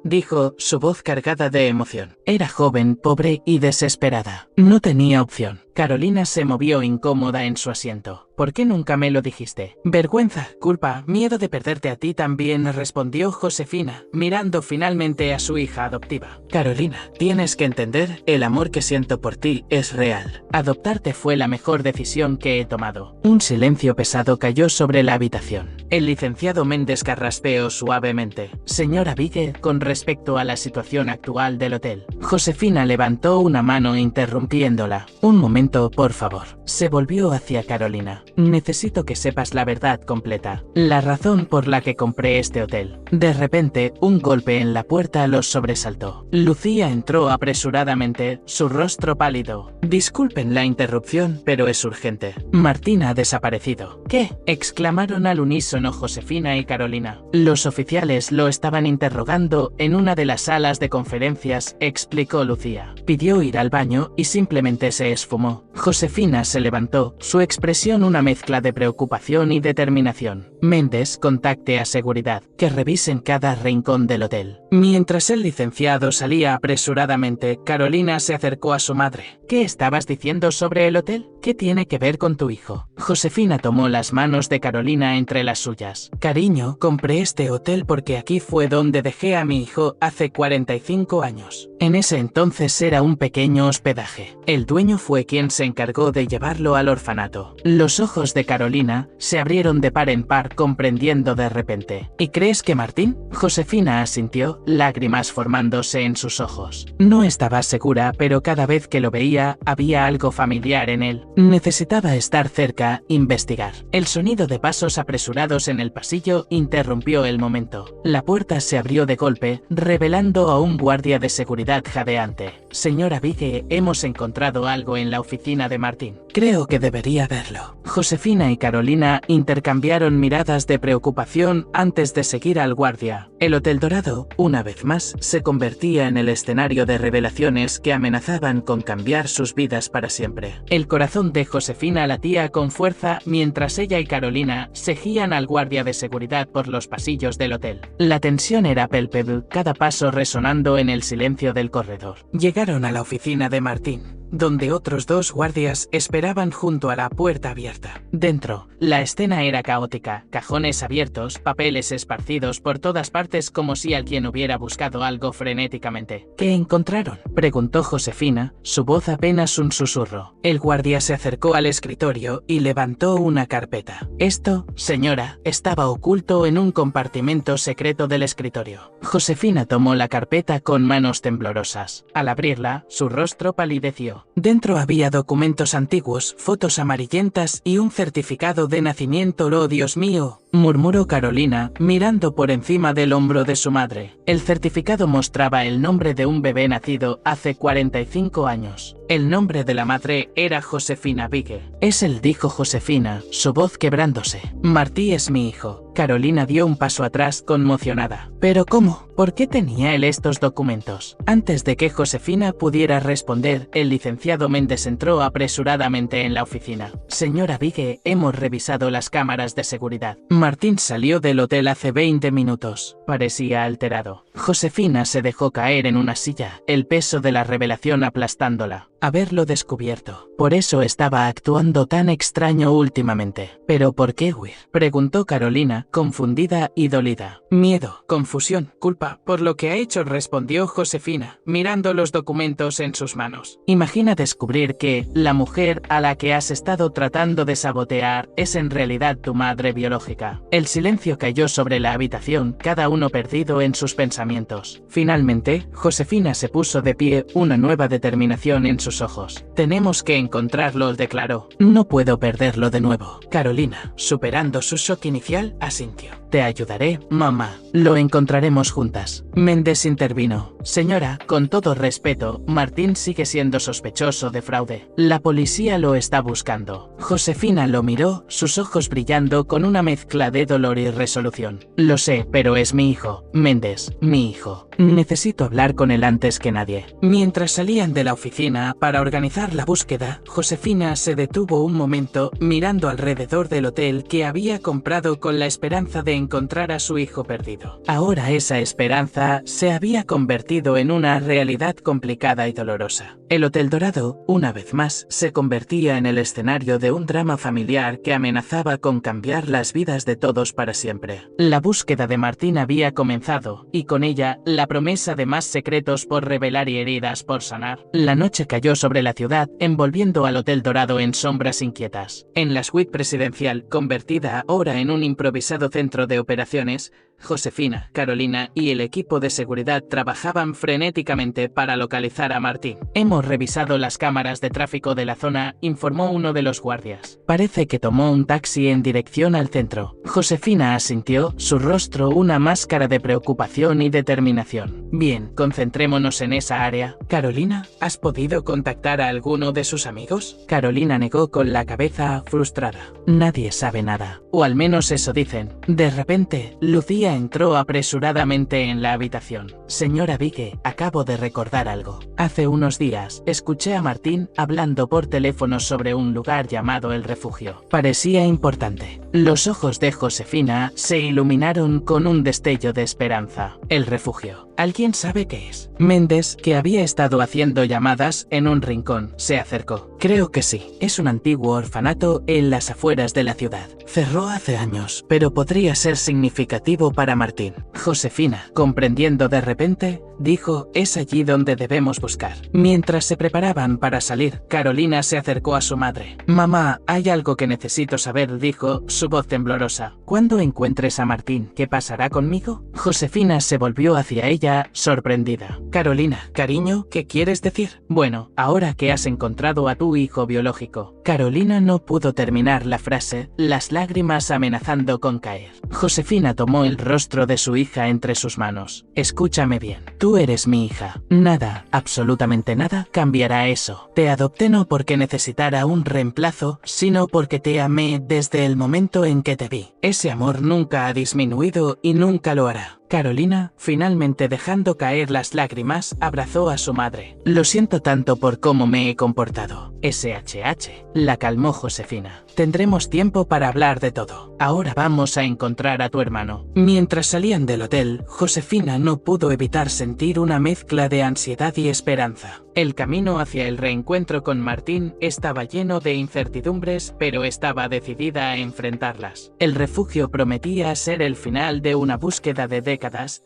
dijo, su voz cargada de emoción. Era joven, pobre y desesperada. No tenía opción. Carolina se movió incómoda en su asiento. ¿Por qué nunca me lo dijiste? Vergüenza, culpa, miedo de perderte a ti también, respondió Josefina, mirando finalmente a su hija adoptiva. Carolina, tienes que entender, el amor que siento por ti es real. Adoptarte fue la mejor decisión que he tomado. Un silencio pesado cayó sobre la habitación. El licenciado Méndez carraspeó suavemente. Señora Bige, con respecto a la situación actual del hotel. Josefina levantó una mano interrumpiéndola. Un momento, por favor. Se volvió hacia Carolina. Necesito que sepas la verdad completa. La razón por la que compré este hotel. De repente, un golpe en la puerta los sobresaltó. Lucía entró apresuradamente, su rostro pálido. Disculpen la interrupción, pero es urgente. Martín ha desaparecido. ¿Qué? Exclamaron al unísono Josefina y Carolina. Los oficiales lo estaban interrogando en una de las salas de conferencias, explicó Lucía. Pidió ir al baño y simplemente se esfumó. Josefina se levantó, su expresión una mezcla de preocupación y determinación. Méndez, contacte a seguridad, que revisen cada rincón del hotel. Mientras el licenciado salía apresuradamente, Carolina se acercó a su madre. ¿Qué estabas diciendo sobre el hotel? ¿Qué tiene que ver con tu hijo? Josefina tomó las manos de Carolina entre las suyas. Cariño, compré este hotel porque aquí fue donde dejé a mi hijo hace 45 años. En ese entonces era un pequeño hospedaje. El dueño fue quien se encargó de llevarlo al orfanato. Los ojos de Carolina se abrieron de par en par, comprendiendo de repente. ¿Y crees que Martín? Josefina asintió, lágrimas formándose en sus ojos. No estaba segura, pero cada vez que lo veía, había algo familiar en él. Necesitaba estar cerca, investigar. El sonido de pasos apresurados en el pasillo interrumpió el momento. La puerta se abrió de golpe, revelando a un guardia de seguridad jadeante. Señora Vigue, hemos encontrado algo en la oficina de Martín. Creo que debería verlo. Josefina y Carolina intercambiaron miradas de preocupación antes de seguir al guardia. El Hotel Dorado, una vez más, se convertía en el escenario de revelaciones que amenazaban con cambiar sus vidas para siempre. El corazón de Josefina latía con fuerza mientras ella y Carolina seguían al guardia de seguridad por los pasillos del hotel. La tensión era palpable, cada paso resonando en el silencio del corredor. Llegaron a la oficina de Martín, donde otros dos guardias esperaban junto a la puerta abierta. Dentro, la escena era caótica, cajones abiertos, papeles esparcidos por todas partes como si alguien hubiera buscado algo frenéticamente. ¿Qué encontraron?, preguntó Josefina, su voz apenas un susurro. El guardia se acercó al escritorio y levantó una carpeta. Esto, señora, estaba oculto en un compartimento secreto del escritorio. Josefina tomó la carpeta con manos temblorosas. Al abrirla, su rostro palideció. Dentro había documentos antiguos, fotos amarillentas y un certificado de nacimiento. ¡Oh, Dios mío!, murmuró Carolina, mirando por encima del hombro de su madre. El certificado mostraba el nombre de un bebé nacido hace 45 años. El nombre de la madre era Josefina Vigue. Es él, dijo Josefina, su voz quebrándose. Martí es mi hijo. Carolina dio un paso atrás, conmocionada. ¿Pero cómo? ¿Por qué tenía él estos documentos? Antes de que Josefina pudiera responder, el licenciado Méndez entró apresuradamente en la oficina. Señora Vigue, hemos revisado las cámaras de seguridad. Martín salió del hotel hace 20 minutos. Parecía alterado. Josefina se dejó caer en una silla, el peso de la revelación aplastándola. Haberlo descubierto. Por eso estaba actuando tan extraño últimamente. ¿Pero por qué huir?, preguntó Carolina, confundida y dolida. Miedo, confusión, culpa, por lo que ha hecho, respondió Josefina, mirando los documentos en sus manos. Imagina descubrir que la mujer a la que has estado tratando de sabotear es en realidad tu madre biológica. El silencio cayó sobre la habitación, cada uno perdido en sus pensamientos. Finalmente, Josefina se puso de pie, una nueva determinación en sus ojos. Tenemos que encontrarlo, declaró. No puedo perderlo de nuevo. Carolina, superando su shock inicial, asintió. Te ayudaré, mamá. Lo encontraremos juntas. Méndez intervino. Señora, con todo respeto, Martín sigue siendo sospechoso de fraude. La policía lo está buscando. Josefina lo miró, sus ojos brillando con una mezcla de dolor y resolución. Lo sé, pero es mi hijo. Méndez, mi hijo. Necesito hablar con él antes que nadie. Mientras salían de la oficina para organizar la búsqueda, Josefina se detuvo un momento mirando alrededor del hotel que había comprado con la esperanza de encontrar a su hijo perdido. Ahora esa esperanza se había convertido en una realidad complicada y dolorosa. El Hotel Dorado, una vez más, se convertía en el escenario de un drama familiar que amenazaba con cambiar las vidas de todos para siempre. La búsqueda de Martín había comenzado, y con ella, la promesa de más secretos por revelar y heridas por sanar. La noche cayó sobre la ciudad, envolviendo al Hotel Dorado en sombras inquietas. En la suite presidencial, convertida ahora en un improvisado centro de operaciones, Josefina, Carolina y el equipo de seguridad trabajaban frenéticamente para localizar a Martín. Hemos revisado las cámaras de tráfico de la zona, informó uno de los guardias. Parece que tomó un taxi en dirección al centro. Josefina asintió, su rostro una máscara de preocupación y determinación. Bien, concentrémonos en esa área. Carolina, ¿has podido contactar a alguno de sus amigos? Carolina negó con la cabeza frustrada. Nadie sabe nada. O al menos eso dicen. De repente, lucía Ella entró apresuradamente en la habitación. Señora Vigue, acabo de recordar algo. Hace unos días, escuché a Martín hablando por teléfono sobre un lugar llamado El Refugio. Parecía importante. Los ojos de Josefina se iluminaron con un destello de esperanza. El Refugio. ¿Alguien sabe qué es? Méndez, que había estado haciendo llamadas en un rincón, se acercó. Creo que sí. Es un antiguo orfanato en las afueras de la ciudad. Cerró hace años, pero podría ser significativo para Martín. Josefina, comprendiendo de repente, dijo, es allí donde debemos buscar. Mientras se preparaban para salir, Carolina se acercó a su madre. Mamá, hay algo que necesito saber, dijo, su voz temblorosa. Cuando encuentres a Martín, ¿qué pasará conmigo? Josefina se volvió hacia ella, sorprendida. Carolina, cariño, ¿qué quieres decir? Bueno, ahora que has encontrado a tu hijo biológico. Carolina no pudo terminar la frase, las lágrimas amenazando con caer. Josefina tomó el rostro de su hija entre sus manos. Escúchame bien, tú eres mi hija. Nada, absolutamente nada, cambiará eso. Te adopté no porque necesitara un reemplazo, sino porque te amé desde el momento en que te vi. Ese amor nunca ha disminuido y nunca lo hará. Carolina, finalmente dejando caer las lágrimas, abrazó a su madre. Lo siento tanto por cómo me he comportado. SHH. La calmó Josefina. Tendremos tiempo para hablar de todo. Ahora vamos a encontrar a tu hermano. Mientras salían del hotel, Josefina no pudo evitar sentir una mezcla de ansiedad y esperanza. El camino hacia el reencuentro con Martín estaba lleno de incertidumbres, pero estaba decidida a enfrentarlas. El refugio prometía ser el final de una búsqueda de décadas,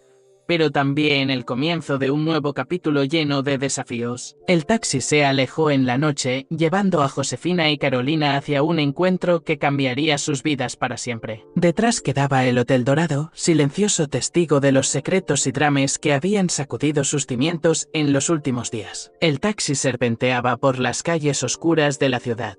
pero también el comienzo de un nuevo capítulo lleno de desafíos. El taxi se alejó en la noche, llevando a Josefina y Carolina hacia un encuentro que cambiaría sus vidas para siempre. Detrás quedaba el Hotel Dorado, silencioso testigo de los secretos y dramas que habían sacudido sus cimientos en los últimos días. El taxi serpenteaba por las calles oscuras de la ciudad,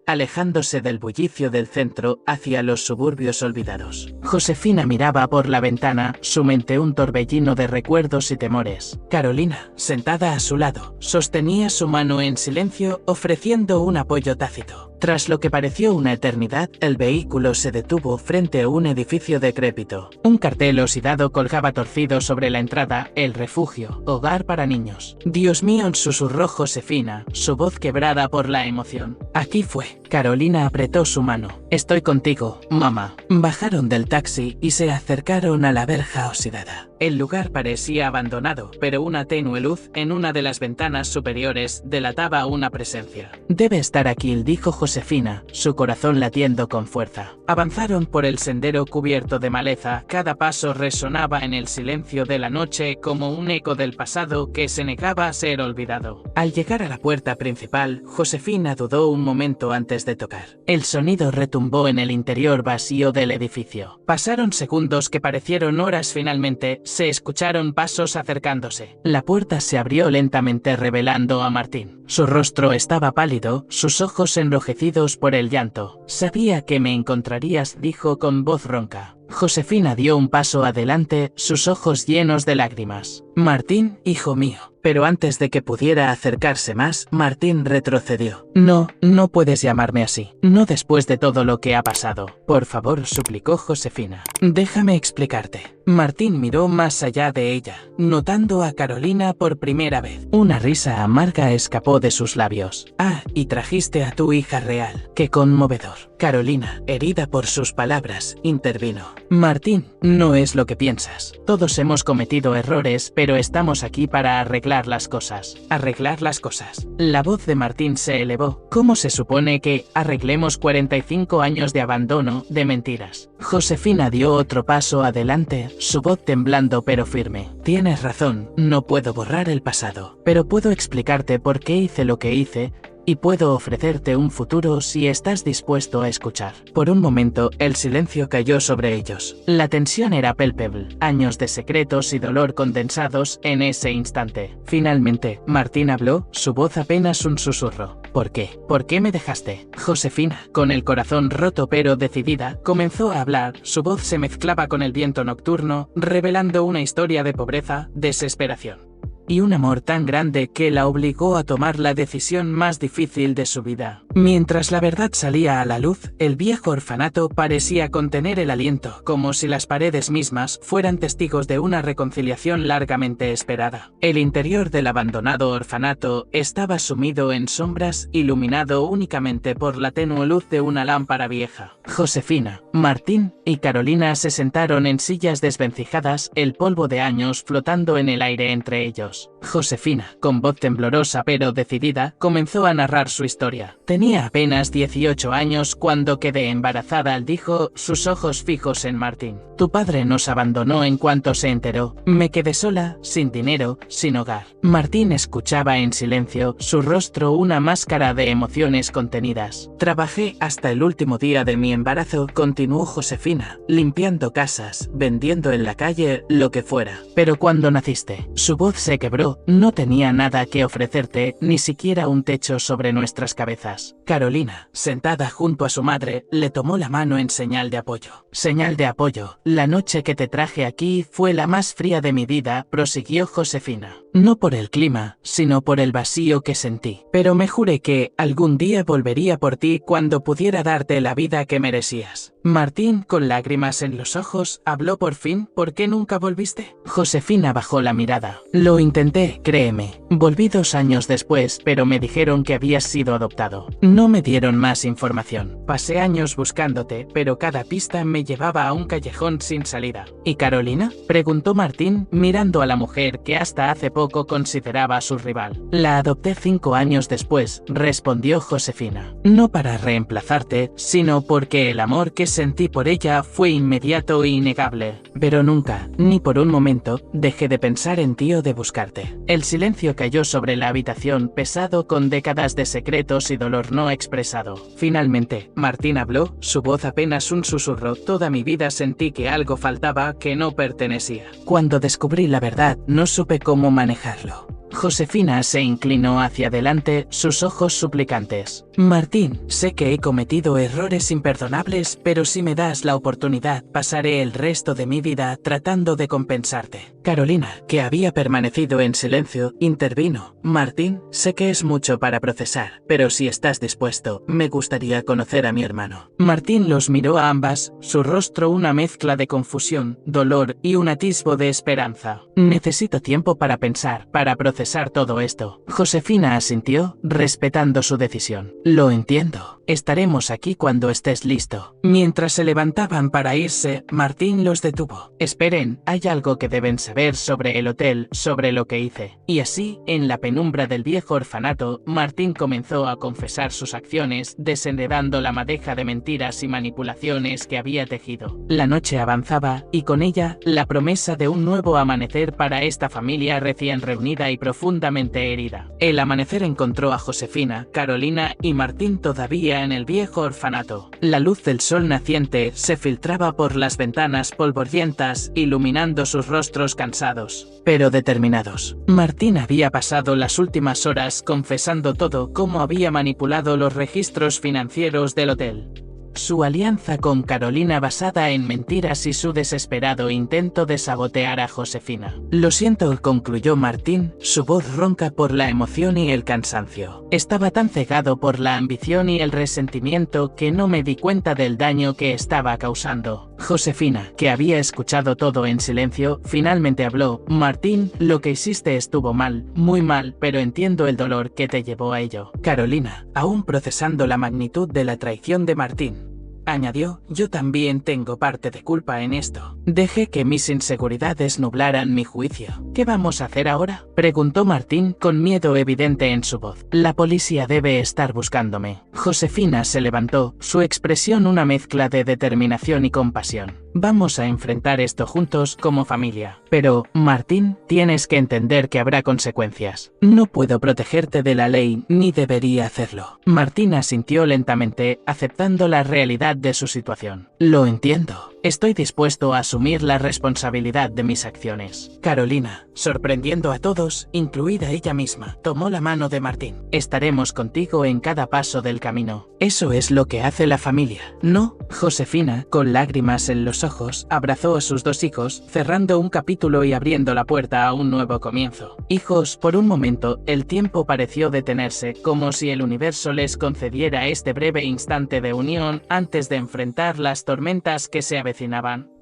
alejándose del bullicio del centro hacia los suburbios olvidados. Josefina miraba por la ventana, su mente un torbellino de recuerdos y temores. Carolina, sentada a su lado, sostenía su mano en silencio, ofreciendo un apoyo tácito. Tras lo que pareció una eternidad, el vehículo se detuvo frente a un edificio decrépito. Un cartel oxidado colgaba torcido sobre la entrada, El Refugio, hogar para niños. Dios mío, susurró Josefina, su voz quebrada por la emoción. Aquí fue. Carolina apretó su mano. Estoy contigo, mamá. Bajaron del taxi y se acercaron a la verja oxidada. El lugar parecía abandonado, pero una tenue luz en una de las ventanas superiores delataba una presencia. Debe estar aquí, dijo Josefina, su corazón latiendo con fuerza. Avanzaron por el sendero cubierto de maleza, cada paso resonaba en el silencio de la noche como un eco del pasado que se negaba a ser olvidado. Al llegar a la puerta principal, Josefina dudó un momento antes de tocar. El sonido retumbó en el interior vacío del edificio. Pasaron segundos que parecieron horas. Finalmente, se escucharon pasos acercándose. La puerta se abrió lentamente revelando a Martín. Su rostro estaba pálido, sus ojos enrojecidos por el llanto. Sabía que me encontrarías, dijo con voz ronca. Josefina dio un paso adelante, sus ojos llenos de lágrimas. Martín, hijo mío. Pero antes de que pudiera acercarse más, Martín retrocedió. No, no puedes llamarme así. No después de todo lo que ha pasado. Por favor, suplicó Josefina. Déjame explicarte. Martín miró más allá de ella, notando a Carolina por primera vez. Una risa amarga escapó de sus labios. Ah, y trajiste a tu hija real. Qué conmovedor. Carolina, herida por sus palabras, intervino. Martín, no es lo que piensas. Todos hemos cometido errores, pero estamos aquí para arreglar las cosas. Arreglar las cosas. La voz de Martín se elevó. ¿Cómo se supone que arreglemos 45 años de abandono, de mentiras? Josefina dio otro paso adelante, su voz temblando pero firme. Tienes razón, no puedo borrar el pasado, pero puedo explicarte por qué hice lo que hice, y puedo ofrecerte un futuro si estás dispuesto a escuchar. Por un momento, el silencio cayó sobre ellos. La tensión era palpable, años de secretos y dolor condensados en ese instante. Finalmente, Martín habló, su voz apenas un susurro. ¿Por qué? ¿Por qué me dejaste? Josefina, con el corazón roto pero decidida, comenzó a hablar. Su voz se mezclaba con el viento nocturno, revelando una historia de pobreza, desesperación y un amor tan grande que la obligó a tomar la decisión más difícil de su vida. Mientras la verdad salía a la luz, el viejo orfanato parecía contener el aliento, como si las paredes mismas fueran testigos de una reconciliación largamente esperada. El interior del abandonado orfanato estaba sumido en sombras, iluminado únicamente por la tenue luz de una lámpara vieja. Josefina, Martín y Carolina se sentaron en sillas desvencijadas, el polvo de años flotando en el aire entre ellos. Josefina, con voz temblorosa pero decidida, comenzó a narrar su historia. Tenía apenas 18 años cuando quedé embarazada, dijo, sus ojos fijos en Martín. Tu padre nos abandonó en cuanto se enteró. Me quedé sola, sin dinero, sin hogar. Martín escuchaba en silencio, su rostro una máscara de emociones contenidas. Trabajé hasta el último día de mi embarazo, continuó Josefina, limpiando casas, vendiendo en la calle, lo que fuera. Pero cuando naciste, su voz se quebró, no tenía nada que ofrecerte, ni siquiera un techo sobre nuestras cabezas. Carolina, sentada junto a su madre, le tomó la mano en señal de apoyo. Señal de apoyo. La noche que te traje aquí fue la más fría de mi vida, prosiguió Josefina. No por el clima, sino por el vacío que sentí. Pero me juré que algún día volvería por ti cuando pudiera darte la vida que merecías. Martín, con lágrimas en los ojos, habló por fin. ¿Por qué nunca volviste? Josefina bajó la mirada. Lo intenté, créeme. Volví 2 años después, pero me dijeron que habías sido adoptado. No me dieron más información. Pasé años buscándote, pero cada pista me llevaba a un callejón sin salida. ¿Y Carolina? Preguntó Martín, mirando a la mujer que hasta hace poco consideraba a su rival. La adopté 5 años después, respondió Josefina. No para reemplazarte, sino porque el amor que sentí por ella fue inmediato e innegable. Pero nunca, ni por un momento, dejé de pensar en ti o de buscarte. El silencio cayó sobre la habitación, pesado con décadas de secretos y dolor no expresado. Finalmente, Martín habló, su voz apenas un susurro. Toda mi vida sentí que algo faltaba, que no pertenecía. Cuando descubrí la verdad, no supe cómo manejarlo. Josefina se inclinó hacia adelante, sus ojos suplicantes. Martín, sé que he cometido errores imperdonables, pero si me das la oportunidad, pasaré el resto de mi vida tratando de compensarte. Carolina, que había permanecido en silencio, intervino. Martín, sé que es mucho para procesar, pero si estás dispuesto, me gustaría conocer a mi hermano. Martín los miró a ambas, su rostro una mezcla de confusión, dolor y un atisbo de esperanza. Necesito tiempo para pensar, para procesar todo esto. Josefina asintió, respetando su decisión. Lo entiendo. Estaremos aquí cuando estés listo. Mientras se levantaban para irse, Martín los detuvo. Esperen, hay algo que deben saber sobre el hotel, sobre lo que hice. Y así, en la penumbra del viejo orfanato, Martín comenzó a confesar sus acciones, desenredando la madeja de mentiras y manipulaciones que había tejido. La noche avanzaba, y con ella, la promesa de un nuevo amanecer para esta familia recién reunida y profundamente herida. El amanecer encontró a Josefina, Carolina y Martín todavía en el viejo orfanato. La luz del sol naciente se filtraba por las ventanas polvorientas, iluminando sus rostros cansados, pero determinados. Martín había pasado las últimas horas confesando todo, cómo había manipulado los registros financieros del hotel. Su alianza con Carolina basada en mentiras y su desesperado intento de sabotear a Josefina. Lo siento, concluyó Martín, su voz ronca por la emoción y el cansancio. Estaba tan cegado por la ambición y el resentimiento que no me di cuenta del daño que estaba causando. Josefina, que había escuchado todo en silencio, finalmente habló. Martín, lo que hiciste estuvo mal, muy mal, pero entiendo el dolor que te llevó a ello. Carolina, aún procesando la magnitud de la traición de Martín, añadió, yo también tengo parte de culpa en esto. Dejé que mis inseguridades nublaran mi juicio. ¿Qué vamos a hacer ahora? Preguntó Martín con miedo evidente en su voz. La policía debe estar buscándome. Josefina se levantó, su expresión una mezcla de determinación y compasión. Vamos a enfrentar esto juntos como familia. Pero, Martín, tienes que entender que habrá consecuencias. No puedo protegerte de la ley, ni debería hacerlo. Martín asintió lentamente, aceptando la realidad de su situación. Lo entiendo. Estoy dispuesto a asumir la responsabilidad de mis acciones. Carolina, sorprendiendo a todos, incluida ella misma, tomó la mano de Martín. Estaremos contigo en cada paso del camino. Eso es lo que hace la familia, ¿no? Josefina, con lágrimas en los ojos, abrazó a sus dos hijos, cerrando un capítulo y abriendo la puerta a un nuevo comienzo. Hijos, por un momento, el tiempo pareció detenerse, como si el universo les concediera este breve instante de unión antes de enfrentar las tormentas que se avecinaban.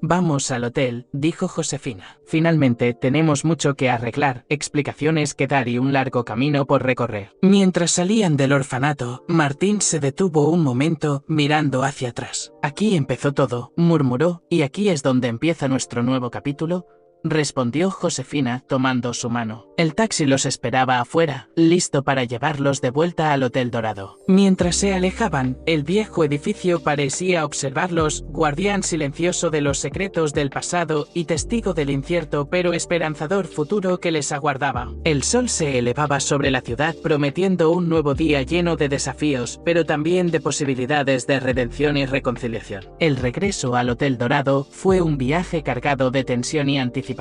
Vamos al hotel, dijo Josefina. Finalmente, tenemos mucho que arreglar, explicaciones que dar y un largo camino por recorrer. Mientras salían del orfanato, Martín se detuvo un momento, mirando hacia atrás. Aquí empezó todo, murmuró, y aquí es donde empieza nuestro nuevo capítulo, respondió Josefina tomando su mano. El taxi los esperaba afuera, listo para llevarlos de vuelta al Hotel Dorado. Mientras se alejaban, el viejo edificio parecía observarlos, guardián silencioso de los secretos del pasado y testigo del incierto pero esperanzador futuro que les aguardaba. El sol se elevaba sobre la ciudad prometiendo un nuevo día lleno de desafíos, pero también de posibilidades de redención y reconciliación. El regreso al Hotel Dorado fue un viaje cargado de tensión y anticipación.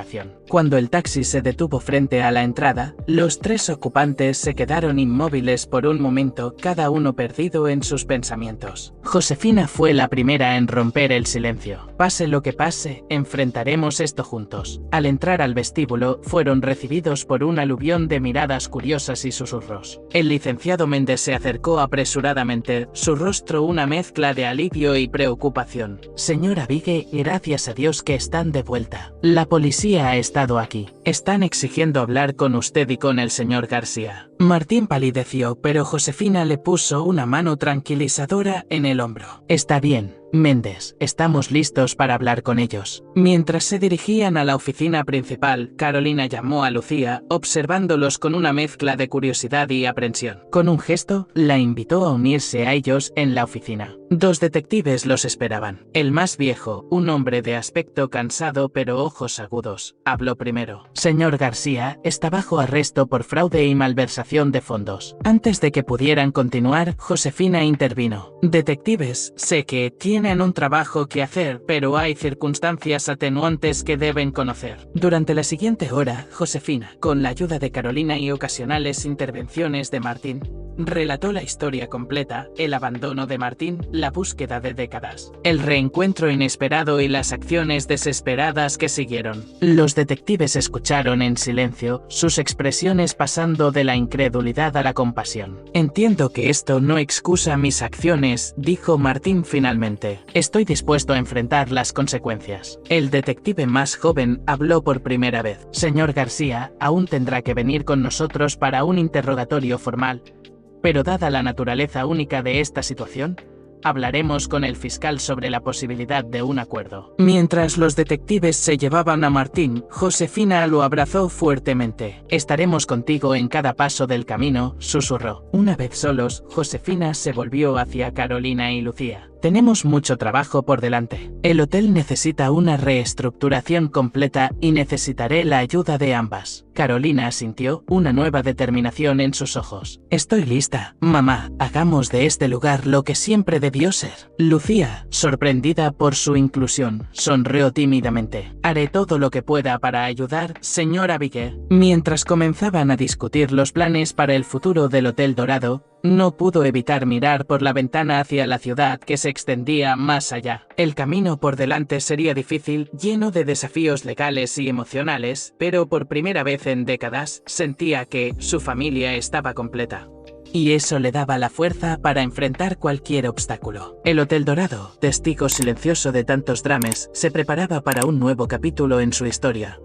Cuando el taxi se detuvo frente a la entrada, los tres ocupantes se quedaron inmóviles por un momento, cada uno perdido en sus pensamientos. Josefina fue la primera en romper el silencio. Pase lo que pase, enfrentaremos esto juntos. Al entrar al vestíbulo, fueron recibidos por un aluvión de miradas curiosas y susurros. El licenciado Méndez se acercó apresuradamente, su rostro una mezcla de alivio y preocupación. Señora Vigue, gracias a Dios que están de vuelta. La policía ha estado aquí. Están exigiendo hablar con usted y con el señor García. Martín palideció, pero Josefina le puso una mano tranquilizadora en el hombro. Está bien, Méndez, estamos listos para hablar con ellos. Mientras se dirigían a la oficina principal, Carolina llamó a Lucía, observándolos con una mezcla de curiosidad y aprensión. Con un gesto, la invitó a unirse a ellos en la oficina. Dos detectives los esperaban. El más viejo, un hombre de aspecto cansado pero ojos agudos, habló primero. Señor García, está bajo arresto por fraude y malversación de fondos. Antes de que pudieran continuar, Josefina intervino. Detectives, sé que tienen un trabajo que hacer, pero hay circunstancias atenuantes que deben conocer. Durante la siguiente hora, Josefina, con la ayuda de Carolina y ocasionales intervenciones de Martín, relató la historia completa, el abandono de Martín, la búsqueda de décadas, el reencuentro inesperado y las acciones desesperadas que siguieron. Los detectives escucharon en silencio, sus expresiones pasando de la incredulidad a la compasión. Entiendo que esto no excusa mis acciones, dijo Martín finalmente. Estoy dispuesto a enfrentar las consecuencias. El detective más joven habló por primera vez. Señor García, aún tendrá que venir con nosotros para un interrogatorio formal. Pero dada la naturaleza única de esta situación, hablaremos con el fiscal sobre la posibilidad de un acuerdo. Mientras los detectives se llevaban a Martín, Josefina lo abrazó fuertemente. Estaremos contigo en cada paso del camino, susurró. Una vez solos, Josefina se volvió hacia Carolina y Lucía. Tenemos mucho trabajo por delante. El hotel necesita una reestructuración completa y necesitaré la ayuda de ambas. Carolina sintió una nueva determinación en sus ojos. Estoy lista, mamá. Hagamos de este lugar lo que siempre debió ser. Lucía, sorprendida por su inclusión, sonrió tímidamente. Haré todo lo que pueda para ayudar, señora Vigue. Mientras comenzaban a discutir los planes para el futuro del Hotel Dorado, no pudo evitar mirar por la ventana hacia la ciudad que se extendía más allá. El camino por delante sería difícil, lleno de desafíos legales y emocionales, pero por primera vez en décadas sentía que su familia estaba completa. Y eso le daba la fuerza para enfrentar cualquier obstáculo. El Hotel Dorado, testigo silencioso de tantos dramas, se preparaba para un nuevo capítulo en su historia.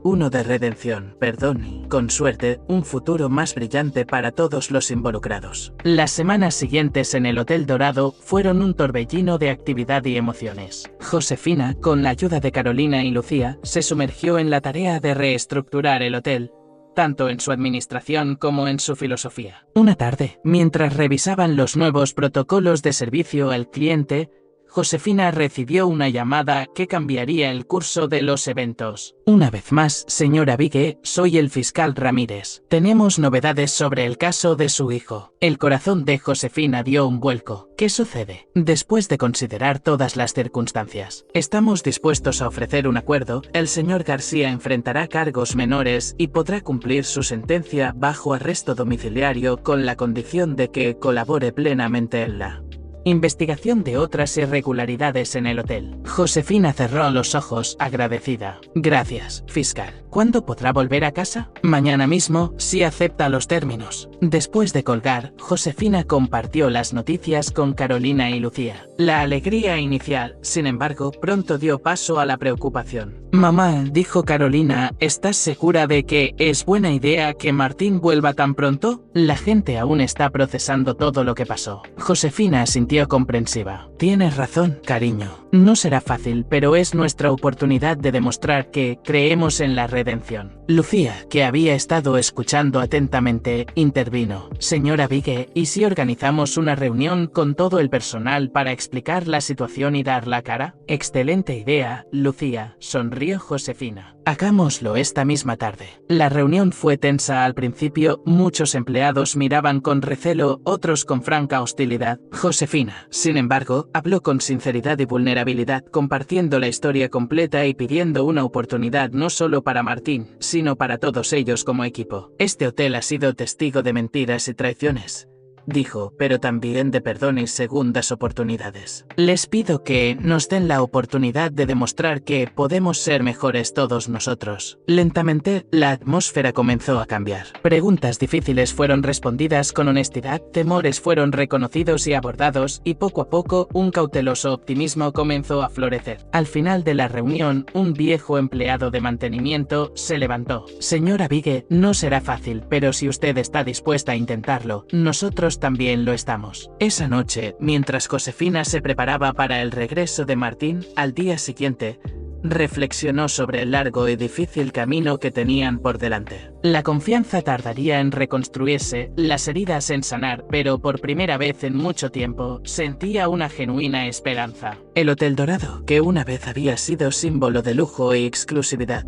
Uno de redención, perdón y, con suerte, un futuro más brillante para todos los involucrados. Las semanas siguientes en el Hotel Dorado fueron un torbellino de actividad y emociones. Josefina, con la ayuda de Carolina y Lucía, se sumergió en la tarea de reestructurar el hotel, tanto en su administración como en su filosofía. Una tarde, mientras revisaban los nuevos protocolos de servicio al cliente, Josefina recibió una llamada que cambiaría el curso de los eventos. Una vez más, señora Vigue, soy el fiscal Ramírez. Tenemos novedades sobre el caso de su hijo. El corazón de Josefina dio un vuelco. ¿Qué sucede? Después de considerar todas las circunstancias, estamos dispuestos a ofrecer un acuerdo. El señor García enfrentará cargos menores y podrá cumplir su sentencia bajo arresto domiciliario con la condición de que colabore plenamente en la investigación de otras irregularidades en el hotel. Josefina cerró los ojos, agradecida. Gracias, fiscal. ¿Cuándo podrá volver a casa? Mañana mismo, si acepta los términos. Después de colgar, Josefina compartió las noticias con Carolina y Lucía. La alegría inicial, sin embargo, pronto dio paso a la preocupación. Mamá, dijo Carolina, ¿estás segura de que es buena idea que Martín vuelva tan pronto? La gente aún está procesando todo lo que pasó. Josefina sintió comprensiva. Tienes razón, cariño. No será fácil, pero es nuestra oportunidad de demostrar que creemos en la redención. Lucía, que había estado escuchando atentamente, intervino. Señora Vigue, ¿y si organizamos una reunión con todo el personal para explicar la situación y dar la cara? Excelente idea, Lucía, sonrió Josefina. Hagámoslo esta misma tarde. La reunión fue tensa al principio, muchos empleados miraban con recelo, otros con franca hostilidad. Josefina, sin embargo, habló con sinceridad y vulnerabilidad, compartiendo la historia completa y pidiendo una oportunidad no solo para Martín, sino para todos ellos como equipo. Este hotel ha sido testigo de mentiras y traiciones, dijo, pero también de perdón y segundas oportunidades. Les pido que nos den la oportunidad de demostrar que podemos ser mejores todos nosotros. Lentamente, la atmósfera comenzó a cambiar. Preguntas difíciles fueron respondidas con honestidad, temores fueron reconocidos y abordados, y poco a poco, un cauteloso optimismo comenzó a florecer. Al final de la reunión, un viejo empleado de mantenimiento se levantó. Señora Vigue, no será fácil, pero si usted está dispuesta a intentarlo, nosotros también lo estamos. Esa noche, mientras Josefina se preparaba para el regreso de Martín, al día siguiente, reflexionó sobre el largo y difícil camino que tenían por delante. La confianza tardaría en reconstruirse, las heridas en sanar, pero por primera vez en mucho tiempo, sentía una genuina esperanza. El Hotel Dorado, que una vez había sido símbolo de lujo y exclusividad,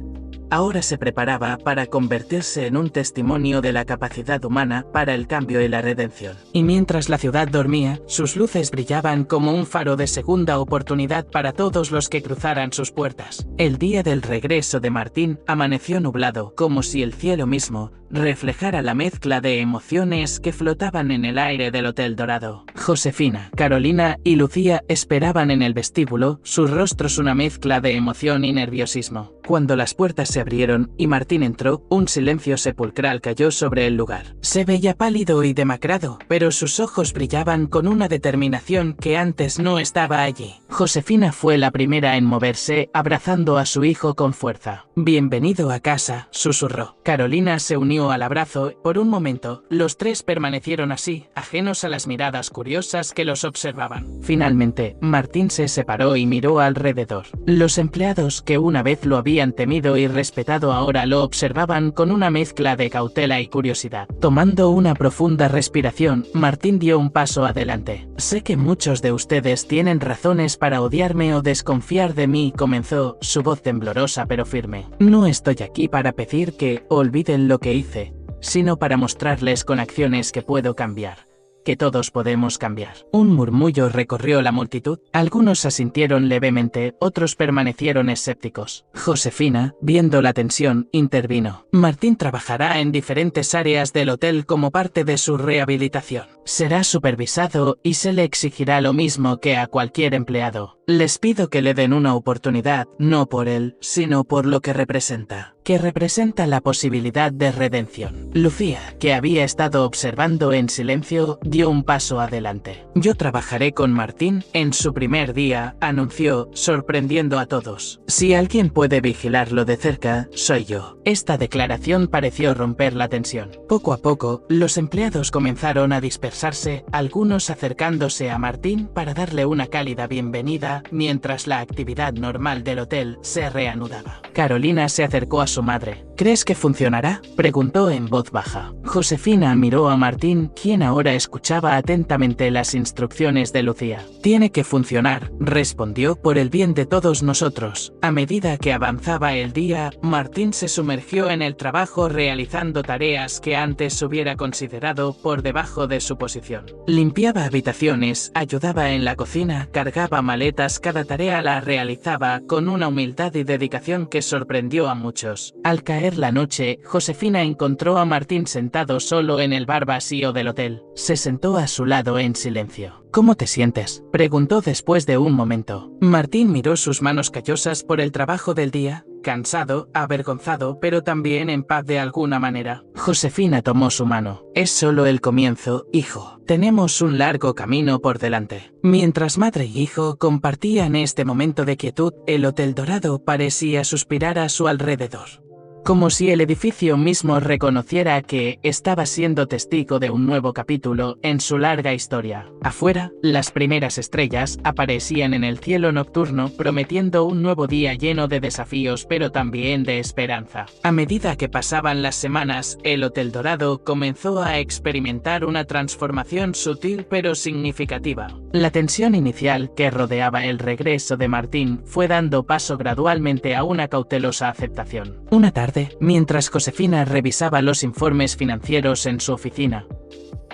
ahora se preparaba para convertirse en un testimonio de la capacidad humana para el cambio y la redención. Y mientras la ciudad dormía, sus luces brillaban como un faro de segunda oportunidad para todos los que cruzaran sus puertas. El día del regreso de Martín amaneció nublado, como si el cielo mismo reflejara la mezcla de emociones que flotaban en el aire del Hotel Dorado. Josefina, Carolina y Lucía esperaban en el vestíbulo, sus rostros una mezcla de emoción y nerviosismo. Cuando las puertas se abrieron y Martín entró, un silencio sepulcral cayó sobre el lugar. Se veía pálido y demacrado, pero sus ojos brillaban con una determinación que antes no estaba allí. Josefina fue la primera en moverse, abrazando a su hijo con fuerza. Bienvenido a casa, susurró. Carolina se unió al abrazo. Por un momento, los tres permanecieron así, ajenos a las miradas curiosas que los observaban. Finalmente, Martín se separó y miró alrededor. Los empleados que una vez lo habían temido y respetado ahora lo observaban con una mezcla de cautela y curiosidad. Tomando una profunda respiración, Martín dio un paso adelante. Sé que muchos de ustedes tienen razones para odiarme o desconfiar de mí, comenzó, su voz temblorosa pero firme. No estoy aquí para pedir que olviden lo que hice, sino para mostrarles con acciones que puedo cambiar, que todos podemos cambiar. Un murmullo recorrió la multitud. Algunos asintieron levemente, otros permanecieron escépticos. Josefina, viendo la tensión, intervino. Martín trabajará en diferentes áreas del hotel como parte de su rehabilitación. Será supervisado y se le exigirá lo mismo que a cualquier empleado. Les pido que le den una oportunidad, no por él, sino por lo que representa. Que representa la posibilidad de redención. Lucía, que había estado observando en silencio, dio un paso adelante. Yo trabajaré con Martín en su primer día, anunció, sorprendiendo a todos. Si alguien puede vigilarlo de cerca, soy yo. Esta declaración pareció romper la tensión. Poco a poco, los empleados comenzaron a dispersarse. conversarse, algunos acercándose a Martín para darle una cálida bienvenida, mientras la actividad normal del hotel se reanudaba. Carolina se acercó a su madre. ¿Crees que funcionará?, preguntó en voz baja. Josefina miró a Martín, quien ahora escuchaba atentamente las instrucciones de Lucía. Tiene que funcionar, respondió, por el bien de todos nosotros. A medida que avanzaba el día, Martín se sumergió en el trabajo realizando tareas que antes hubiera considerado por debajo de su posición. Limpiaba habitaciones, ayudaba en la cocina, cargaba maletas, cada tarea la realizaba con una humildad y dedicación que sorprendió a muchos. Al caer la noche, Josefina encontró a Martín sentado solo en el bar vacío del hotel. Se sentó a su lado en silencio. ¿Cómo te sientes?, preguntó después de un momento. Martín miró sus manos callosas por el trabajo del día, cansado, avergonzado, pero también en paz de alguna manera. Josefina tomó su mano. Es solo el comienzo, hijo. Tenemos un largo camino por delante. Mientras madre y hijo compartían este momento de quietud, el Hotel Dorado parecía suspirar a su alrededor. Como si el edificio mismo reconociera que estaba siendo testigo de un nuevo capítulo en su larga historia. Afuera, las primeras estrellas aparecían en el cielo nocturno, prometiendo un nuevo día lleno de desafíos pero también de esperanza. A medida que pasaban las semanas, el Hotel Dorado comenzó a experimentar una transformación sutil pero significativa. La tensión inicial que rodeaba el regreso de Martín fue dando paso gradualmente a una cautelosa aceptación. Una tarde, mientras Josefina revisaba los informes financieros en su oficina,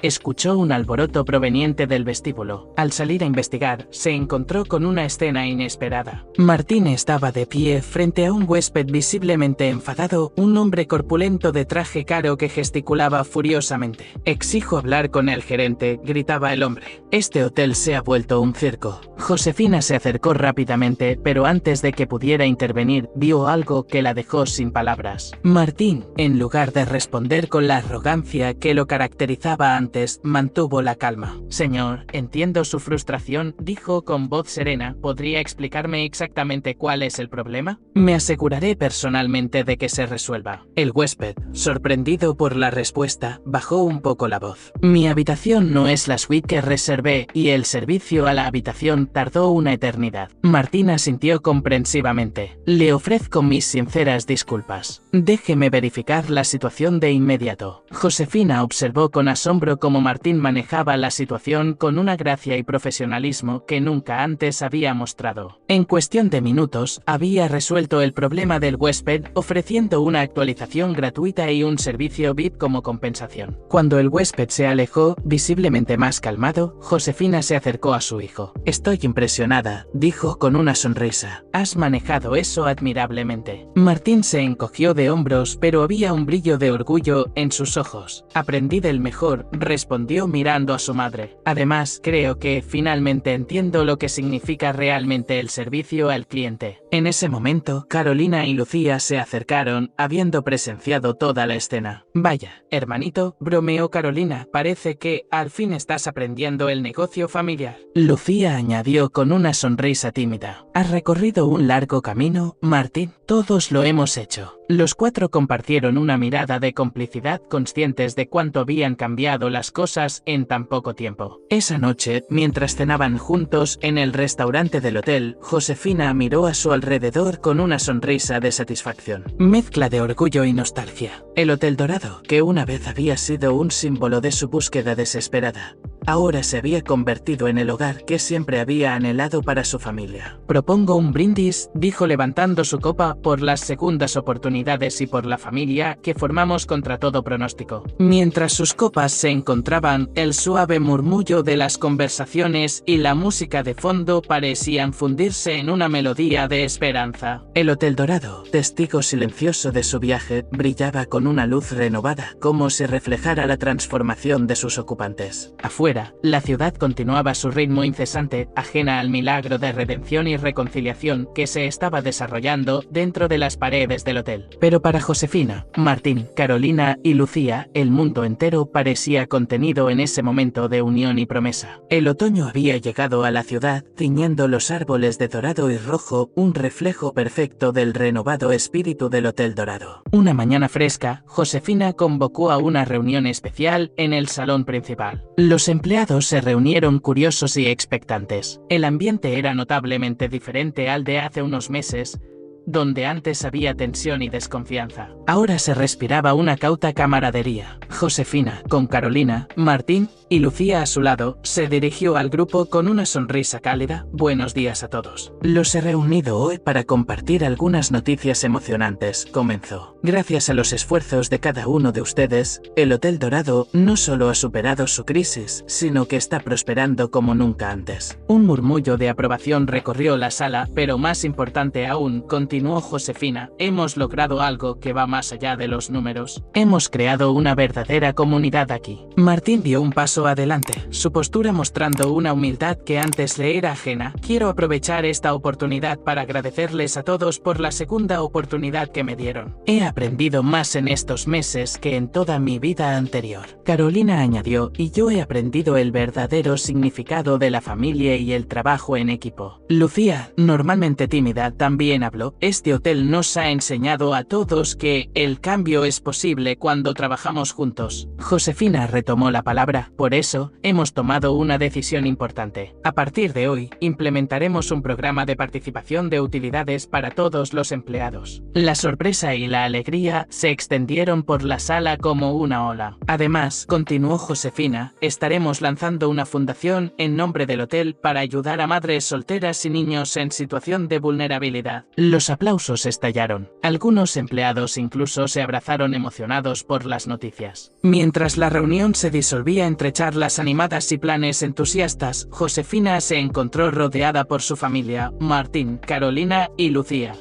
escuchó un alboroto proveniente del vestíbulo. Al salir a investigar, se encontró con una escena inesperada. Martín estaba de pie frente a un huésped visiblemente enfadado, un hombre corpulento de traje caro que gesticulaba furiosamente. «Exijo hablar con el gerente», gritaba el hombre. «Este hotel se ha vuelto un circo». Josefina se acercó rápidamente, pero antes de que pudiera intervenir, vio algo que la dejó sin palabras. Martín, en lugar de responder con la arrogancia que lo caracterizaba antes, mantuvo la calma. «Señor, entiendo su frustración», dijo con voz serena. «¿Podría explicarme exactamente cuál es el problema? Me aseguraré personalmente de que se resuelva». El huésped, sorprendido por la respuesta, bajó un poco la voz. «Mi habitación no es la suite que reservé y el servicio a la habitación tardó una eternidad». Martín asintió comprensivamente. «Le ofrezco mis sinceras disculpas. Déjeme verificar la situación de inmediato». Josefina observó con asombro cómo Martín manejaba la situación con una gracia y profesionalismo que nunca antes había mostrado. En cuestión de minutos, había resuelto el problema del huésped, ofreciendo una actualización gratuita y un servicio VIP como compensación. Cuando el huésped se alejó, visiblemente más calmado, Josefina se acercó a su hijo. «Estoy impresionada», dijo con una sonrisa. «Has manejado eso admirablemente». Martín se encogió de hombros, pero había un brillo de orgullo en sus ojos. «Aprendí del mejor», respondió mirando a su madre. «Además, creo que finalmente entiendo lo que significa realmente el servicio al cliente». En ese momento, Carolina y Lucía se acercaron, habiendo presenciado toda la escena. «Vaya, hermanito», bromeó Carolina, «parece que al fin estás aprendiendo el negocio familiar». Lucía añadió con una sonrisa tímida. «¿Has recorrido un largo camino, Martín?» «Todos lo hemos hecho». Los cuatro compartieron una mirada de complicidad, conscientes de cuánto habían cambiado las cosas en tan poco tiempo. Esa noche, mientras cenaban juntos en el restaurante del hotel, Josefina miró a su alrededor con una sonrisa de satisfacción, mezcla de orgullo y nostalgia. El Hotel Dorado, que una vez había sido un símbolo de su búsqueda desesperada, ahora se había convertido en el hogar que siempre había anhelado para su familia. «Propongo un brindis», dijo levantando su copa, «por las segundas oportunidades y por la familia que formamos contra todo pronóstico». Mientras sus copas se encontraban, el suave murmullo de las conversaciones y la música de fondo parecían fundirse en una melodía de esperanza. El Hotel Dorado, testigo silencioso de su viaje, brillaba con una luz renovada, como si reflejara la transformación de sus ocupantes. Afuera, Afuera, la ciudad continuaba su ritmo incesante, ajena al milagro de redención y reconciliación que se estaba desarrollando dentro de las paredes del hotel. Pero para Josefina, Martín, Carolina y Lucía, el mundo entero parecía contenido en ese momento de unión y promesa. El otoño había llegado a la ciudad, tiñendo los árboles de dorado y rojo, un reflejo perfecto del renovado espíritu del Hotel Dorado. Una mañana fresca, Josefina convocó a una reunión especial en el salón principal. Los empleados se reunieron curiosos y expectantes. El ambiente era notablemente diferente al de hace unos meses, donde antes había tensión y desconfianza. Ahora se respiraba una cauta camaradería. Josefina, con Carolina, Martín y Lucía a su lado, se dirigió al grupo con una sonrisa cálida. Buenos días a todos. Los he reunido hoy para compartir algunas noticias emocionantes, comenzó. Gracias a los esfuerzos de cada uno de ustedes, el Hotel Dorado no solo ha superado su crisis, sino que está prosperando como nunca antes. Un murmullo de aprobación recorrió la sala, pero más importante aún, continuó Josefina, hemos logrado algo que va más allá de los números. Hemos creado una verdadera comunidad aquí. Martín dio un paso adelante, su postura mostrando una humildad que antes le era ajena. Quiero aprovechar esta oportunidad para agradecerles a todos por la segunda oportunidad que me dieron. He aprendido más en estos meses que en toda mi vida anterior. Carolina añadió, y yo he aprendido el verdadero significado de la familia y el trabajo en equipo. Lucía, normalmente tímida, también habló. Este hotel nos ha enseñado a todos que el cambio es posible cuando trabajamos juntos. Josefina retomó la palabra. Por eso, hemos tomado una decisión importante. A partir de hoy, implementaremos un programa de participación de utilidades para todos los empleados. La sorpresa y la alegría se extendieron por la sala como una ola. Además, continuó Josefina, estaremos lanzando una fundación en nombre del hotel para ayudar a madres solteras y niños en situación de vulnerabilidad. Los aplausos estallaron. Algunos empleados incluso se abrazaron emocionados por las noticias. Mientras la reunión se disolvía entre charlas animadas y planes entusiastas, Josefina se encontró rodeada por su familia, Martín, Carolina y Lucía,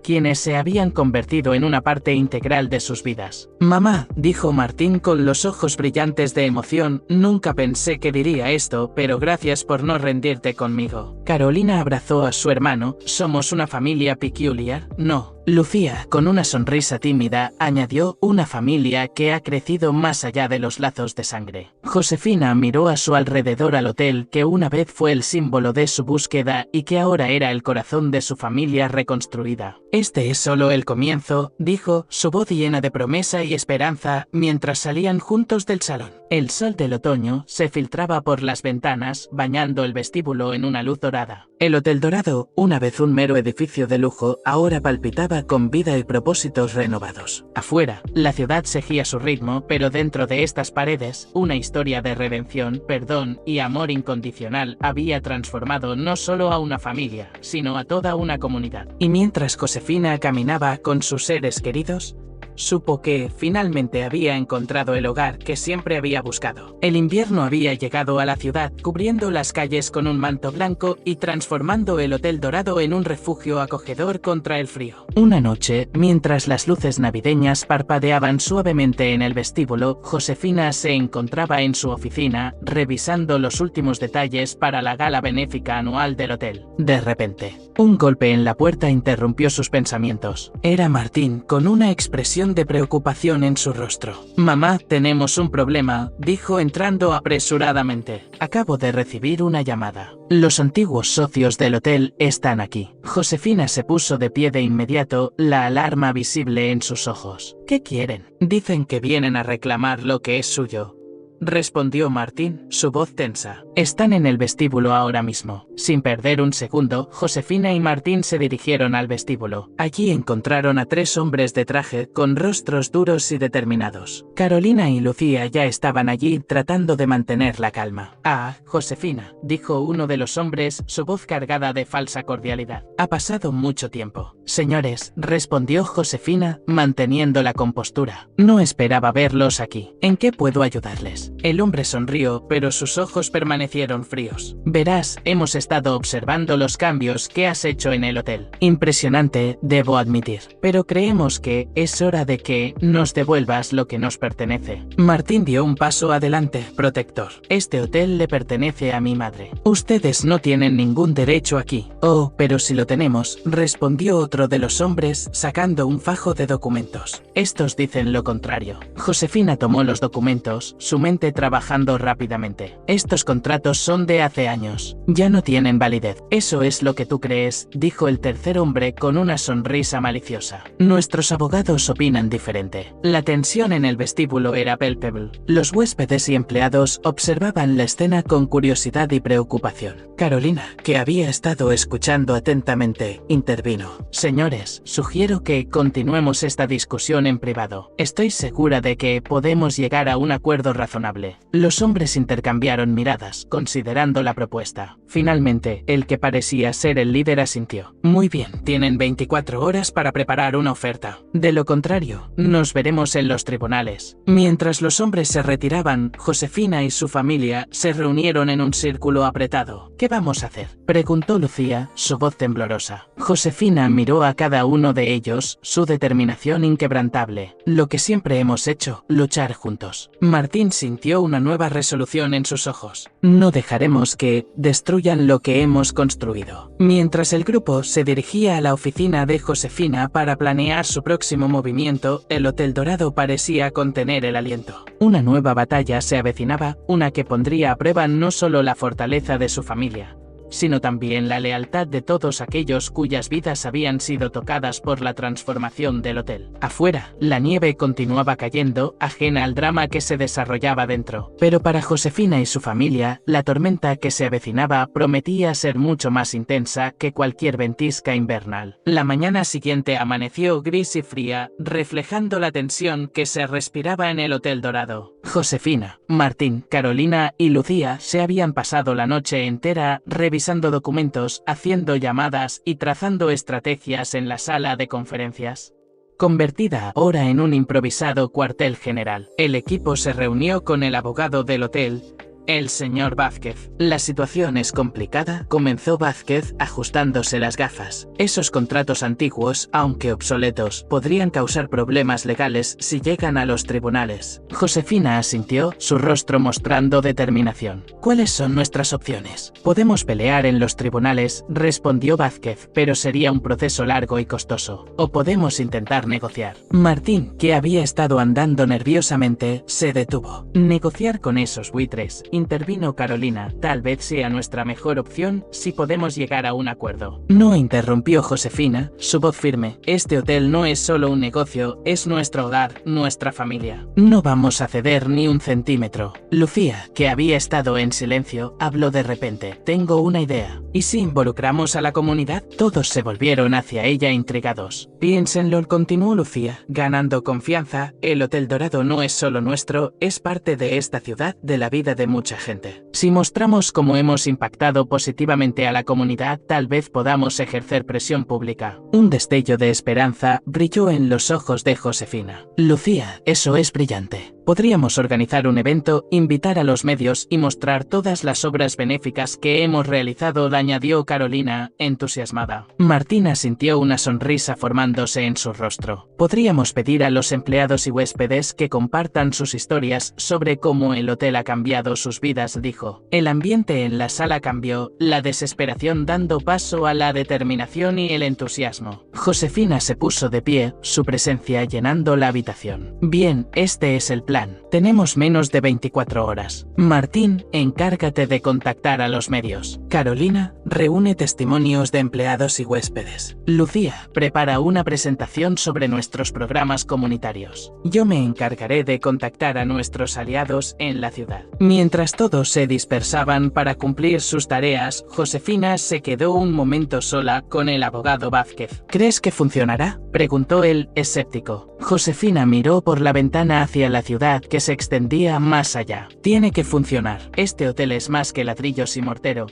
quienes se habían convertido en una parte integral de sus vidas. Mamá, dijo Martín con los ojos brillantes de emoción, nunca pensé que diría esto, pero gracias por no rendirte conmigo. Carolina abrazó a su hermano, somos una familia peculiar, ¿no? Lucía, con una sonrisa tímida, añadió, una familia que ha crecido más allá de los lazos de sangre. Josefina miró a su alrededor al hotel que una vez fue el símbolo de su búsqueda y que ahora era el corazón de su familia reconstruida. Este es solo el comienzo, dijo, su voz llena de promesa y esperanza, mientras salían juntos del salón. El sol del otoño se filtraba por las ventanas, bañando el vestíbulo en una luz dorada. El Hotel Dorado, una vez un mero edificio de lujo, ahora palpitaba con vida y propósitos renovados. Afuera, la ciudad seguía su ritmo, pero dentro de estas paredes, una historia de redención, perdón y amor incondicional había transformado no solo a una familia, sino a toda una comunidad. Y mientras Josefina caminaba con sus seres queridos, supo que, finalmente había encontrado el hogar que siempre había buscado. El invierno había llegado a la ciudad, cubriendo las calles con un manto blanco y transformando el Hotel Dorado en un refugio acogedor contra el frío. Una noche, mientras las luces navideñas parpadeaban suavemente en el vestíbulo, Josefina se encontraba en su oficina, revisando los últimos detalles para la gala benéfica anual del hotel. De repente, un golpe en la puerta interrumpió sus pensamientos. Era Martín, con una expresión de preocupación en su rostro. Mamá, tenemos un problema, dijo entrando apresuradamente. Acabo de recibir una llamada. Los antiguos socios del hotel están aquí. Josefina se puso de pie de inmediato, la alarma visible en sus ojos. ¿Qué quieren? Dicen que vienen a reclamar lo que es suyo, respondió Martín, su voz tensa. Están en el vestíbulo ahora mismo. Sin perder un segundo, Josefina y Martín se dirigieron al vestíbulo. Allí encontraron a 3 hombres de traje, con rostros duros y determinados. Carolina y Lucía ya estaban allí tratando de mantener la calma. Ah, Josefina, dijo uno de los hombres, su voz cargada de falsa cordialidad. Ha pasado mucho tiempo. Señores, respondió Josefina, manteniendo la compostura. No esperaba verlos aquí. ¿En qué puedo ayudarles? ¿Ves? El hombre sonrió, pero sus ojos permanecieron fríos. Verás, hemos estado observando los cambios que has hecho en el hotel. Impresionante, debo admitir. Pero creemos que es hora de que nos devuelvas lo que nos pertenece. Martín dio un paso adelante, protector. Este hotel le pertenece a mi madre. Ustedes no tienen ningún derecho aquí. Oh, pero si lo tenemos, respondió otro de los hombres, sacando un fajo de documentos. Estos dicen lo contrario. Josefina tomó los documentos, su mente trabajando rápidamente. Estos contratos son de hace años. Ya no tienen validez. Eso es lo que tú crees, dijo el tercer hombre con una sonrisa maliciosa. Nuestros abogados opinan diferente. La tensión en el vestíbulo era palpable. Los huéspedes y empleados observaban la escena con curiosidad y preocupación. Carolina, que había estado escuchando atentamente, intervino. Señores, sugiero que continuemos esta discusión en privado. Estoy segura de que podemos llegar a un acuerdo razonable. Los hombres intercambiaron miradas, considerando la propuesta. Finalmente, el que parecía ser el líder asintió. Muy bien, tienen 24 horas para preparar una oferta. De lo contrario, nos veremos en los tribunales. Mientras los hombres se retiraban, Josefina y su familia se reunieron en un círculo apretado. ¿Qué vamos a hacer?, preguntó Lucía, su voz temblorosa. Josefina miró a cada uno de ellos, su determinación inquebrantable. Lo que siempre hemos hecho, luchar juntos. Martín sintió una nueva resolución en sus ojos. No dejaremos que destruyan lo que hemos construido. Mientras el grupo se dirigía a la oficina de Josefina para planear su próximo movimiento, el Hotel Dorado parecía contener el aliento. Una nueva batalla se avecinaba, una que pondría a prueba no solo la fortaleza de su familia, sino también la lealtad de todos aquellos cuyas vidas habían sido tocadas por la transformación del hotel. Afuera, la nieve continuaba cayendo, ajena al drama que se desarrollaba dentro. Pero para Josefina y su familia, la tormenta que se avecinaba prometía ser mucho más intensa que cualquier ventisca invernal. La mañana siguiente amaneció gris y fría, reflejando la tensión que se respiraba en el Hotel Dorado. Josefina, Martín, Carolina y Lucía se habían pasado la noche entera revisando documentos, haciendo llamadas y trazando estrategias en la sala de conferencias, convertida ahora en un improvisado cuartel general. El equipo se reunió con el abogado del hotel, el señor Vázquez. La situación es complicada, comenzó Vázquez ajustándose las gafas. Esos contratos antiguos, aunque obsoletos, podrían causar problemas legales si llegan a los tribunales. Josefina asintió, su rostro mostrando determinación. ¿Cuáles son nuestras opciones? Podemos pelear en los tribunales, respondió Vázquez, pero sería un proceso largo y costoso. O podemos intentar negociar. Martín, que había estado andando nerviosamente, se detuvo. Negociar con esos buitres, intervino Carolina, tal vez sea nuestra mejor opción si podemos llegar a un acuerdo. No, interrumpió Josefina, su voz firme. Este hotel no es solo un negocio, es nuestro hogar, nuestra familia. No vamos a ceder ni un centímetro. Lucía, que había estado en silencio, habló de repente. Tengo una idea. ¿Y si involucramos a la comunidad? Todos se volvieron hacia ella intrigados. Piénsenlo, continuó Lucía, ganando confianza. El Hotel Dorado no es solo nuestro, es parte de esta ciudad, de la vida de mucha gente. Si mostramos cómo hemos impactado positivamente a la comunidad, tal vez podamos ejercer presión pública. Un destello de esperanza brilló en los ojos de Josefina. Lucía, eso es brillante. Podríamos organizar un evento, invitar a los medios y mostrar todas las obras benéficas que hemos realizado, añadió Carolina, entusiasmada. Martina sintió una sonrisa formándose en su rostro. Podríamos pedir a los empleados y huéspedes que compartan sus historias sobre cómo el hotel ha cambiado sus vidas, dijo. El ambiente en la sala cambió, la desesperación dando paso a la determinación y el entusiasmo. Josefina se puso de pie, su presencia llenando la habitación. Bien, este es el plan. Tenemos menos de 24 horas. Martín, encárgate de contactar a los medios. Carolina, reúne testimonios de empleados y huéspedes. Lucía, prepara una presentación sobre nuestros programas comunitarios. Yo me encargaré de contactar a nuestros aliados en la ciudad. Mientras todos se dispersaban para cumplir sus tareas, Josefina se quedó un momento sola con el abogado Vázquez. ¿Crees que funcionará?, preguntó él, escéptico. Josefina miró por la ventana hacia la ciudad que se extendía más allá. Tiene que funcionar. Este hotel es más que ladrillos y mortero.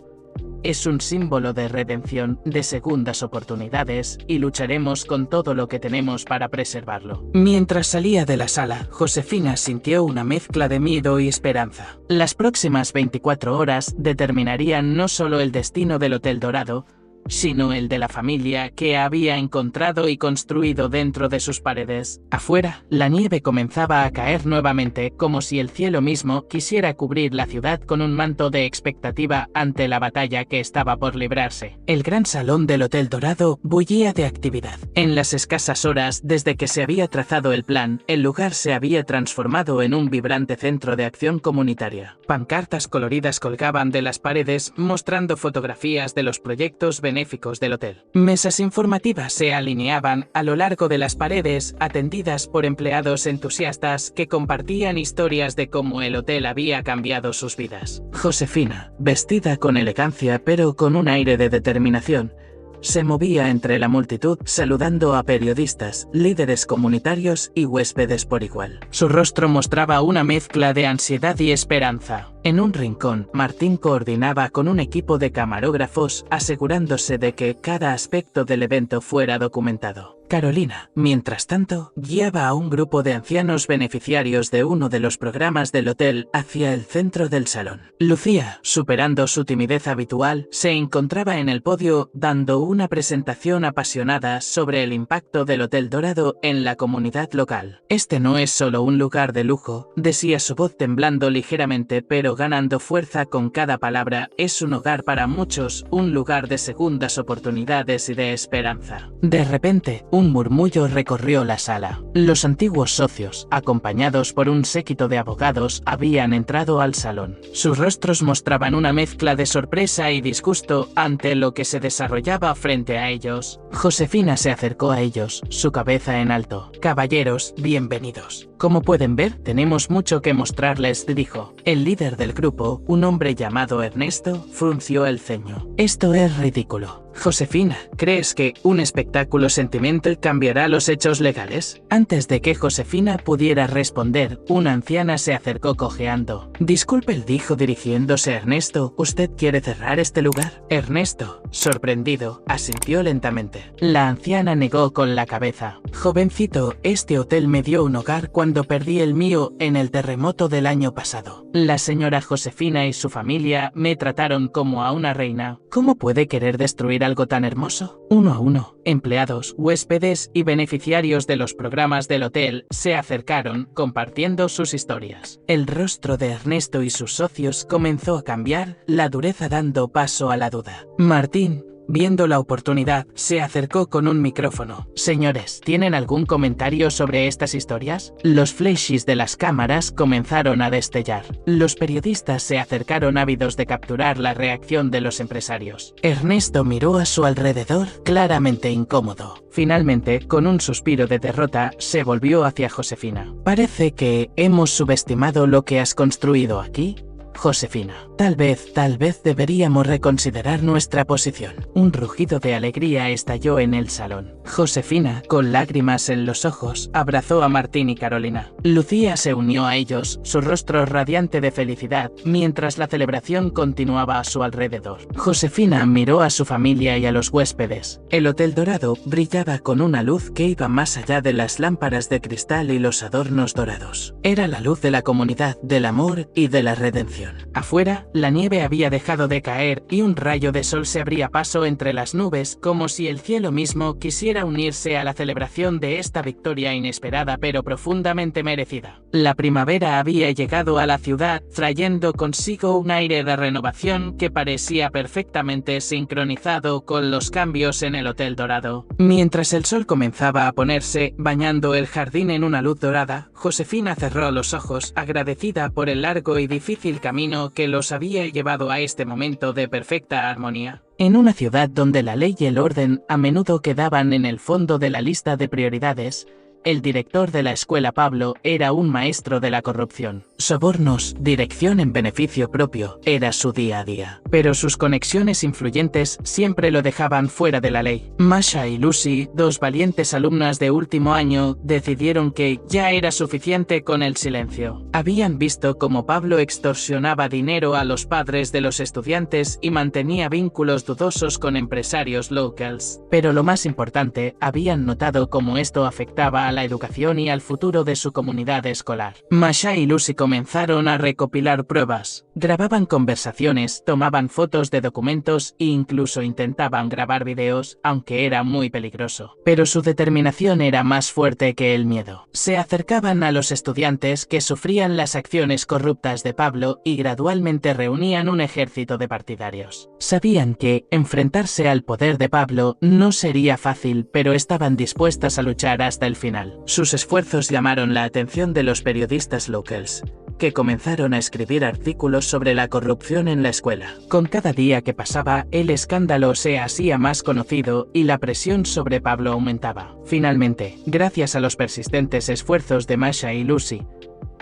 es un símbolo de redención, de segundas oportunidades, y lucharemos con todo lo que tenemos para preservarlo. Mientras salía de la sala, Josefina sintió una mezcla de miedo y esperanza. Las próximas 24 horas determinarían no solo el destino del Hotel Dorado, sino el de la familia que había encontrado y construido dentro de sus paredes. Afuera, la nieve comenzaba a caer nuevamente, como si el cielo mismo quisiera cubrir la ciudad con un manto de expectativa ante la batalla que estaba por librarse. El gran salón del Hotel Dorado bullía de actividad. En las escasas horas desde que se había trazado el plan, el lugar se había transformado en un vibrante centro de acción comunitaria. Pancartas coloridas colgaban de las paredes mostrando fotografías de los proyectos benéficos del hotel. Mesas informativas se alineaban a lo largo de las paredes, atendidas por empleados entusiastas que compartían historias de cómo el hotel había cambiado sus vidas. Josefina, vestida con elegancia pero con un aire de determinación, se movía entre la multitud saludando a periodistas, líderes comunitarios y huéspedes por igual. Su rostro mostraba una mezcla de ansiedad y esperanza. En un rincón, Martín coordinaba con un equipo de camarógrafos, asegurándose de que cada aspecto del evento fuera documentado. Carolina, mientras tanto, guiaba a un grupo de ancianos beneficiarios de uno de los programas del hotel hacia el centro del salón. Lucía, superando su timidez habitual, se encontraba en el podio dando una presentación apasionada sobre el impacto del Hotel Dorado en la comunidad local. Este no es solo un lugar de lujo, decía su voz temblando ligeramente pero ganando fuerza con cada palabra, es un hogar para muchos, un lugar de segundas oportunidades y de esperanza. De repente, un murmullo recorrió la sala. Los antiguos socios, acompañados por un séquito de abogados, habían entrado al salón. Sus rostros mostraban una mezcla de sorpresa y disgusto ante lo que se desarrollaba frente a ellos. Josefina se acercó a ellos, su cabeza en alto. Caballeros, bienvenidos. Como pueden ver, tenemos mucho que mostrarles, dijo. El líder del grupo, un hombre llamado Ernesto, frunció el ceño. Esto es ridículo. Josefina, ¿crees que un espectáculo sentimental cambiará los hechos legales? Antes de que Josefina pudiera responder, una anciana se acercó cojeando. Disculpe, dijo dirigiéndose a Ernesto, ¿usted quiere cerrar este lugar? Ernesto, sorprendido, asintió lentamente. La anciana negó con la cabeza. Jovencito, este hotel me dio un hogar cuando perdí el mío en el terremoto del año pasado. La señora Josefina y su familia me trataron como a una reina. ¿Cómo puede querer destruir algo tan hermoso? Uno a uno, empleados, huéspedes y beneficiarios de los programas del hotel se acercaron, compartiendo sus historias. El rostro de Ernesto y sus socios comenzó a cambiar, la dureza dando paso a la duda. Martín, viendo la oportunidad, se acercó con un micrófono. Señores, ¿tienen algún comentario sobre estas historias? Los flashes de las cámaras comenzaron a destellar. Los periodistas se acercaron ávidos de capturar la reacción de los empresarios. Ernesto miró a su alrededor, claramente incómodo. Finalmente, con un suspiro de derrota, se volvió hacia Josefina. Parece que hemos subestimado lo que has construido aquí. Josefina, tal vez deberíamos reconsiderar nuestra posición. Un rugido de alegría estalló en el salón. Josefina, con lágrimas en los ojos, abrazó a Martín y Carolina. Lucía se unió a ellos, su rostro radiante de felicidad, mientras la celebración continuaba a su alrededor. Josefina miró a su familia y a los huéspedes. El Hotel Dorado brillaba con una luz que iba más allá de las lámparas de cristal y los adornos dorados. Era la luz de la comunidad, del amor y de la redención. Afuera, la nieve había dejado de caer y un rayo de sol se abría paso entre las nubes, como si el cielo mismo quisiera unirse a la celebración de esta victoria inesperada pero profundamente merecida. La primavera había llegado a la ciudad, trayendo consigo un aire de renovación que parecía perfectamente sincronizado con los cambios en el Hotel Dorado. Mientras el sol comenzaba a ponerse, bañando el jardín en una luz dorada, Josefina cerró los ojos, agradecida por el largo y difícil camino que los había llevado a este momento de perfecta armonía. En una ciudad donde la ley y el orden a menudo quedaban en el fondo de la lista de prioridades, el director de la escuela Pablo era un maestro de la corrupción. sobornos, dirección en beneficio propio, era su día a día. Pero sus conexiones influyentes siempre lo dejaban fuera de la ley. Masha y Lucy, dos valientes alumnas de último año, decidieron que ya era suficiente con el silencio. Habían visto cómo Pablo extorsionaba dinero a los padres de los estudiantes y mantenía vínculos dudosos con empresarios locals. Pero lo más importante, habían notado cómo esto afectaba a la educación y al futuro de su comunidad escolar. Masha y Lucy comenzaron a recopilar pruebas. Grababan conversaciones, tomaban fotos de documentos e incluso intentaban grabar videos, aunque era muy peligroso. Pero su determinación era más fuerte que el miedo. Se acercaban a los estudiantes que sufrían las acciones corruptas de Pablo y gradualmente reunían un ejército de partidarios. Sabían que enfrentarse al poder de Pablo no sería fácil, pero estaban dispuestas a luchar hasta el final. Sus esfuerzos llamaron la atención de los periodistas locals, que comenzaron a escribir artículos sobre la corrupción en la escuela. Con cada día que pasaba, el escándalo se hacía más conocido y la presión sobre Pablo aumentaba. Finalmente, gracias a los persistentes esfuerzos de Masha y Lucy,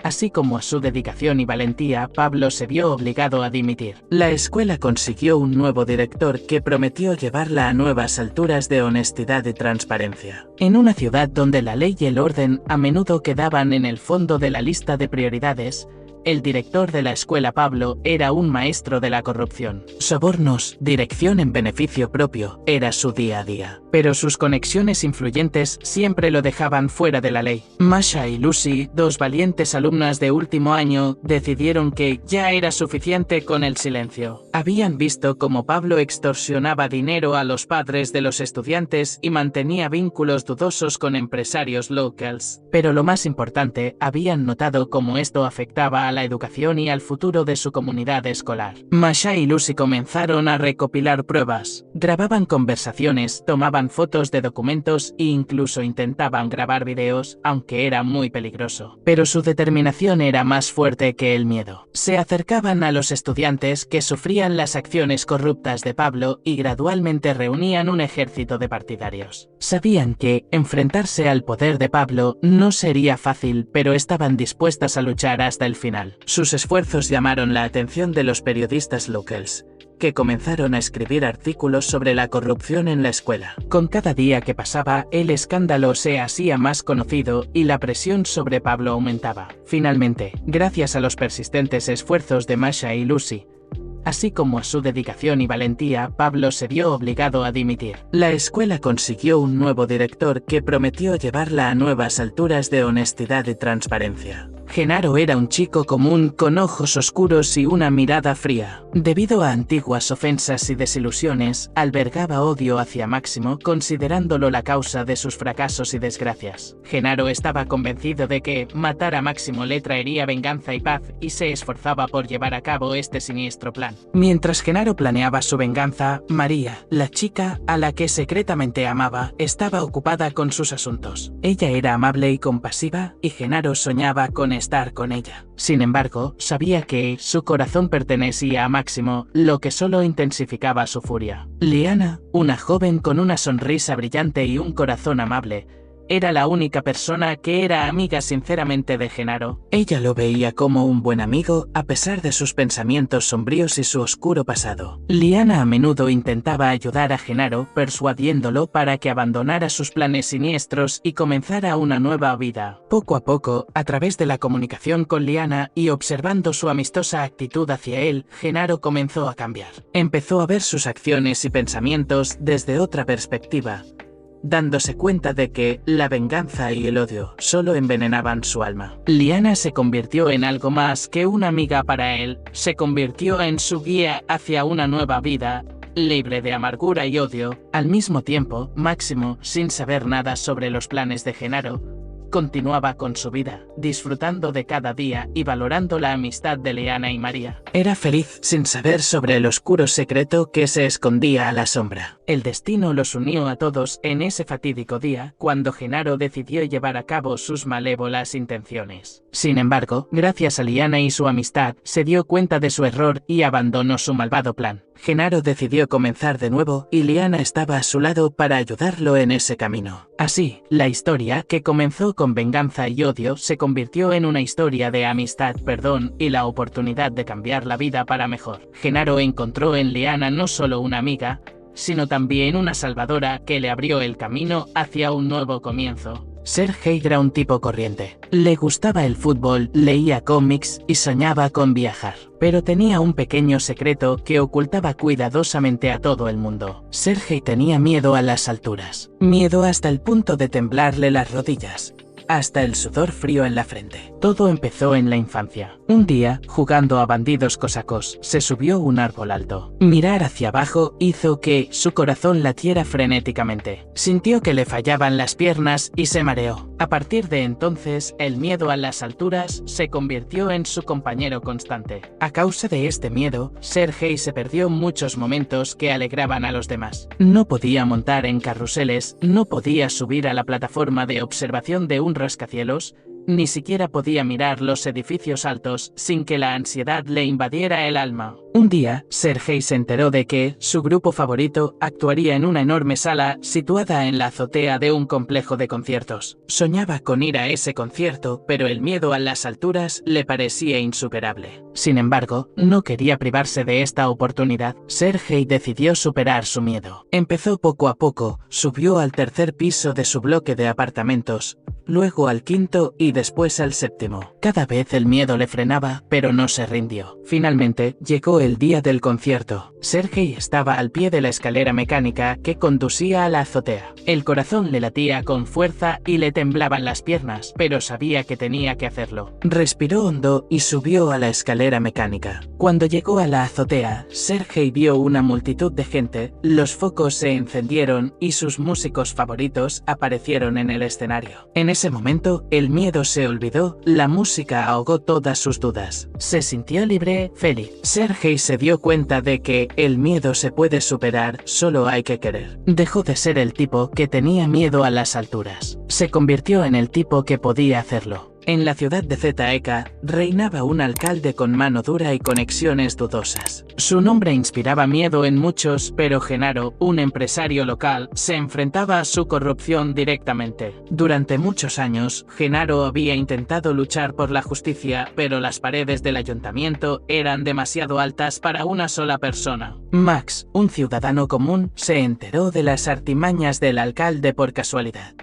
así como a su dedicación y valentía, Pablo se vio obligado a dimitir. La escuela consiguió un nuevo director que prometió llevarla a nuevas alturas de honestidad y transparencia. En una ciudad donde la ley y el orden a menudo quedaban en el fondo de la lista de prioridades, el director de la escuela Pablo era un maestro de la corrupción. Sobornos, dirección en beneficio propio, era su día a día. Pero sus conexiones influyentes siempre lo dejaban fuera de la ley. Masha y Lucy, dos valientes alumnas de último año, decidieron que ya era suficiente con el silencio. Habían visto cómo Pablo extorsionaba dinero a los padres de los estudiantes y mantenía vínculos dudosos con empresarios locals. Pero lo más importante, habían notado cómo esto afectaba a la educación y al futuro de su comunidad escolar. Masha y Lucy comenzaron a recopilar pruebas. Grababan conversaciones, tomaban fotos de documentos e incluso intentaban grabar videos, aunque era muy peligroso. Pero su determinación era más fuerte que el miedo. Se acercaban a los estudiantes que sufrían las acciones corruptas de Pablo y gradualmente reunían un ejército de partidarios. Sabían que enfrentarse al poder de Pablo no sería fácil, pero estaban dispuestas a luchar hasta el final. Sus esfuerzos llamaron la atención de los periodistas locals, que comenzaron a escribir artículos sobre la corrupción en la escuela. Con cada día que pasaba, el escándalo se hacía más conocido y la presión sobre Pablo aumentaba. Finalmente, gracias a los persistentes esfuerzos de Masha y Lucy, así como a su dedicación y valentía, Pablo se vio obligado a dimitir. La escuela consiguió un nuevo director que prometió llevarla a nuevas alturas de honestidad y transparencia. Genaro era un chico común con ojos oscuros y una mirada fría. Debido a antiguas ofensas y desilusiones, albergaba odio hacia Máximo, considerándolo la causa de sus fracasos y desgracias. Genaro estaba convencido de que matar a Máximo le traería venganza y paz, y se esforzaba por llevar a cabo este siniestro plan. Mientras Genaro planeaba su venganza, María, la chica a la que secretamente amaba, estaba ocupada con sus asuntos. Ella era amable y compasiva, y Genaro soñaba con estar con ella. Sin embargo, sabía que su corazón pertenecía a Máximo, lo que solo intensificaba su furia. Liana, una joven con una sonrisa brillante y un corazón amable, era la única persona que era amiga sinceramente de Genaro. Ella lo veía como un buen amigo, a pesar de sus pensamientos sombríos y su oscuro pasado. Liana a menudo intentaba ayudar a Genaro, persuadiéndolo para que abandonara sus planes siniestros y comenzara una nueva vida. Poco a poco, a través de la comunicación con Liana y observando su amistosa actitud hacia él, Genaro comenzó a cambiar. Empezó a ver sus acciones y pensamientos desde otra perspectiva, dándose cuenta de que la venganza y el odio solo envenenaban su alma. Liana se convirtió en algo más que una amiga para él, se convirtió en su guía hacia una nueva vida, libre de amargura y odio. Al mismo tiempo, Máximo, sin saber nada sobre los planes de Genaro, continuaba con su vida, disfrutando de cada día y valorando la amistad de Liana y María. Era feliz sin saber sobre el oscuro secreto que se escondía a la sombra. El destino los unió a todos en ese fatídico día, cuando Genaro decidió llevar a cabo sus malévolas intenciones. Sin embargo, gracias a Liana y su amistad, se dio cuenta de su error y abandonó su malvado plan. Genaro decidió comenzar de nuevo y Liana estaba a su lado para ayudarlo en ese camino. Así, la historia, que comenzó con con venganza y odio se convirtió en una historia de amistad, perdón y la oportunidad de cambiar la vida para mejor. Genaro encontró en Liana no solo una amiga, sino también una salvadora que le abrió el camino hacia un nuevo comienzo. Sergei era un tipo corriente. Le gustaba el fútbol, leía cómics y soñaba con viajar. Pero tenía un pequeño secreto que ocultaba cuidadosamente a todo el mundo. Sergei tenía miedo a las alturas. Miedo hasta el punto de temblarle las rodillas. Hasta el sudor frío en la frente. Todo empezó en la infancia. Un día, jugando a bandidos cosacos, se subió a un árbol alto. Mirar hacia abajo hizo que su corazón latiera frenéticamente. Sintió que le fallaban las piernas y se mareó. A partir de entonces, el miedo a las alturas se convirtió en su compañero constante. A causa de este miedo, Sergei se perdió muchos momentos que alegraban a los demás. No podía montar en carruseles, no podía subir a la plataforma de observación de un rascacielos, ni siquiera podía mirar los edificios altos sin que la ansiedad le invadiera el alma. Un día, Sergei se enteró de que su grupo favorito actuaría en una enorme sala situada en la azotea de un complejo de conciertos. Soñaba con ir a ese concierto, pero el miedo a las alturas le parecía insuperable. Sin embargo, no quería privarse de esta oportunidad. Sergei decidió superar su miedo. Empezó poco a poco, subió al tercer piso de su bloque de apartamentos, luego al quinto y después al séptimo. Cada vez el miedo le frenaba, pero no se rindió. Finalmente, llegó el día del concierto. Sergei estaba al pie de la escalera mecánica que conducía a la azotea. El corazón le latía con fuerza y le temblaban las piernas, pero sabía que tenía que hacerlo. Respiró hondo y subió a la escalera mecánica. Cuando llegó a la azotea, Sergei vio una multitud de gente, los focos se encendieron y sus músicos favoritos aparecieron en el escenario. En ese momento, el miedo se olvidó, la música ahogó todas sus dudas. Se sintió libre, feliz. Sergei se dio cuenta de que el miedo se puede superar, solo hay que querer. Dejó de ser el tipo que tenía miedo a las alturas. Se convirtió en el tipo que podía hacerlo. En la ciudad de Zetaeka, reinaba un alcalde con mano dura y conexiones dudosas. Su nombre inspiraba miedo en muchos, pero Genaro, un empresario local, se enfrentaba a su corrupción directamente. Durante muchos años, Genaro había intentado luchar por la justicia, pero las paredes del ayuntamiento eran demasiado altas para una sola persona. Max, un ciudadano común, se enteró de las artimañas del alcalde por casualidad.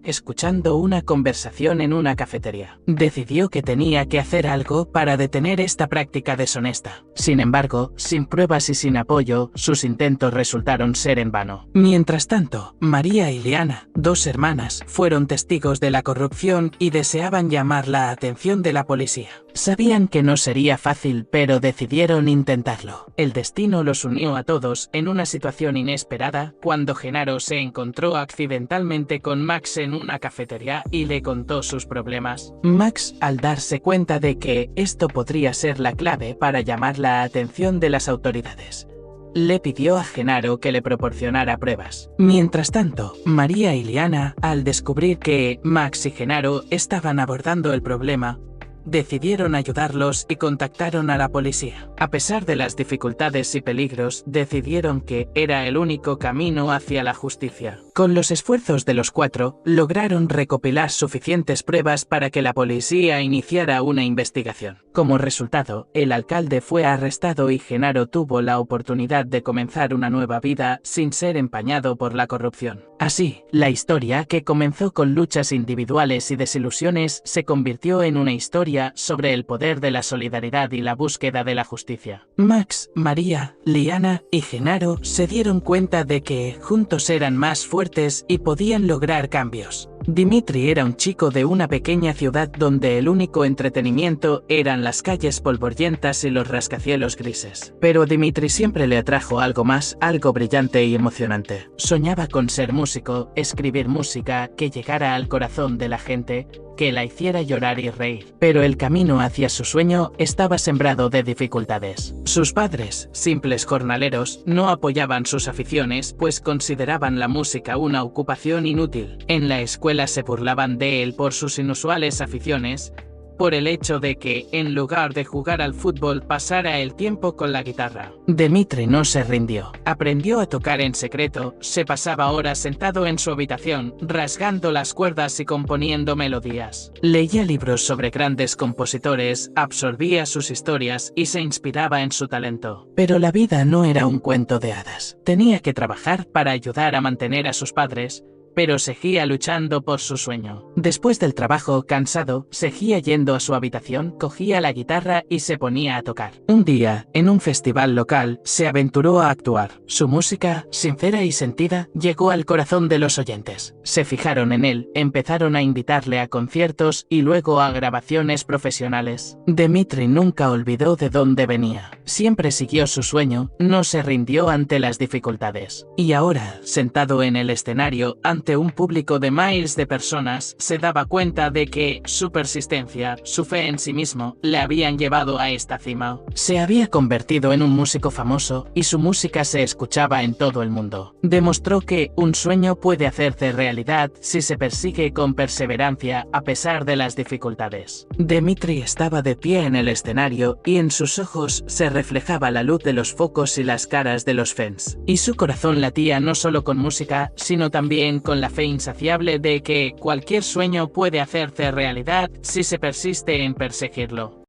Escuchando una conversación en una cafetería, decidió que tenía que hacer algo para detener esta práctica deshonesta. Sin embargo, sin pruebas y sin apoyo, sus intentos resultaron ser en vano. Mientras tanto, María y Liana, dos hermanas, fueron testigos de la corrupción y deseaban llamar la atención de la policía. Sabían que no sería fácil, pero decidieron intentarlo. El destino los unió a todos en una situación inesperada cuando Genaro se encontró accidentalmente con Max en una cafetería y le contó sus problemas. Max, al darse cuenta de que esto podría ser la clave para llamar la atención de las autoridades, le pidió a Genaro que le proporcionara pruebas. Mientras tanto, María y Liana, al descubrir que Max y Genaro estaban abordando el problema, decidieron ayudarlos y contactaron a la policía. A pesar de las dificultades y peligros, decidieron que era el único camino hacia la justicia. Con los esfuerzos de los cuatro, lograron recopilar suficientes pruebas para que la policía iniciara una investigación. Como resultado, el alcalde fue arrestado y Genaro tuvo la oportunidad de comenzar una nueva vida sin ser empañado por la corrupción. Así, la historia, que comenzó con luchas individuales y desilusiones, se convirtió en una historia sobre el poder de la solidaridad y la búsqueda de la justicia. Max, María, Liana y Genaro se dieron cuenta de que juntos eran más fuertes y podían lograr cambios. Dimitri era un chico de una pequeña ciudad donde el único entretenimiento eran las calles polvorientas y los rascacielos grises. Pero a Dimitri siempre le atrajo algo más, algo brillante y emocionante. Soñaba con ser músico, escribir música que llegara al corazón de la gente, que la hiciera llorar y reír. Pero el camino hacia su sueño estaba sembrado de dificultades. Sus padres, simples jornaleros, no apoyaban sus aficiones, pues consideraban la música una ocupación inútil. En la escuela se burlaban de él por sus inusuales aficiones, por el hecho de que, en lugar de jugar al fútbol, pasara el tiempo con la guitarra. Dmitri no se rindió. Aprendió a tocar en secreto, se pasaba horas sentado en su habitación, rasgando las cuerdas y componiendo melodías. Leía libros sobre grandes compositores, absorbía sus historias y se inspiraba en su talento. Pero la vida no era un cuento de hadas. Tenía que trabajar para ayudar a mantener a sus padres, pero seguía luchando por su sueño. Después del trabajo, cansado, seguía yendo a su habitación, cogía la guitarra y se ponía a tocar. Un día, en un festival local, se aventuró a actuar. Su música, sincera y sentida, llegó al corazón de los oyentes. Se fijaron en él, empezaron a invitarle a conciertos y luego a grabaciones profesionales. Dmitri nunca olvidó de dónde venía. Siempre siguió su sueño, no se rindió ante las dificultades. Y ahora, sentado en el escenario, ante un público de miles de personas, se daba cuenta de que su persistencia, su fe en sí mismo, le habían llevado a esta cima. Se había convertido en un músico famoso y su música se escuchaba en todo el mundo. Demostró que un sueño puede hacerse realidad si se persigue con perseverancia a pesar de las dificultades. Dmitri estaba de pie en el escenario y en sus ojos se reflejaba la luz de los focos y las caras de los fans. Y su corazón latía no solo con música, sino también con la fe insaciable de que cualquier sueño puede hacerse realidad si se persiste en perseguirlo.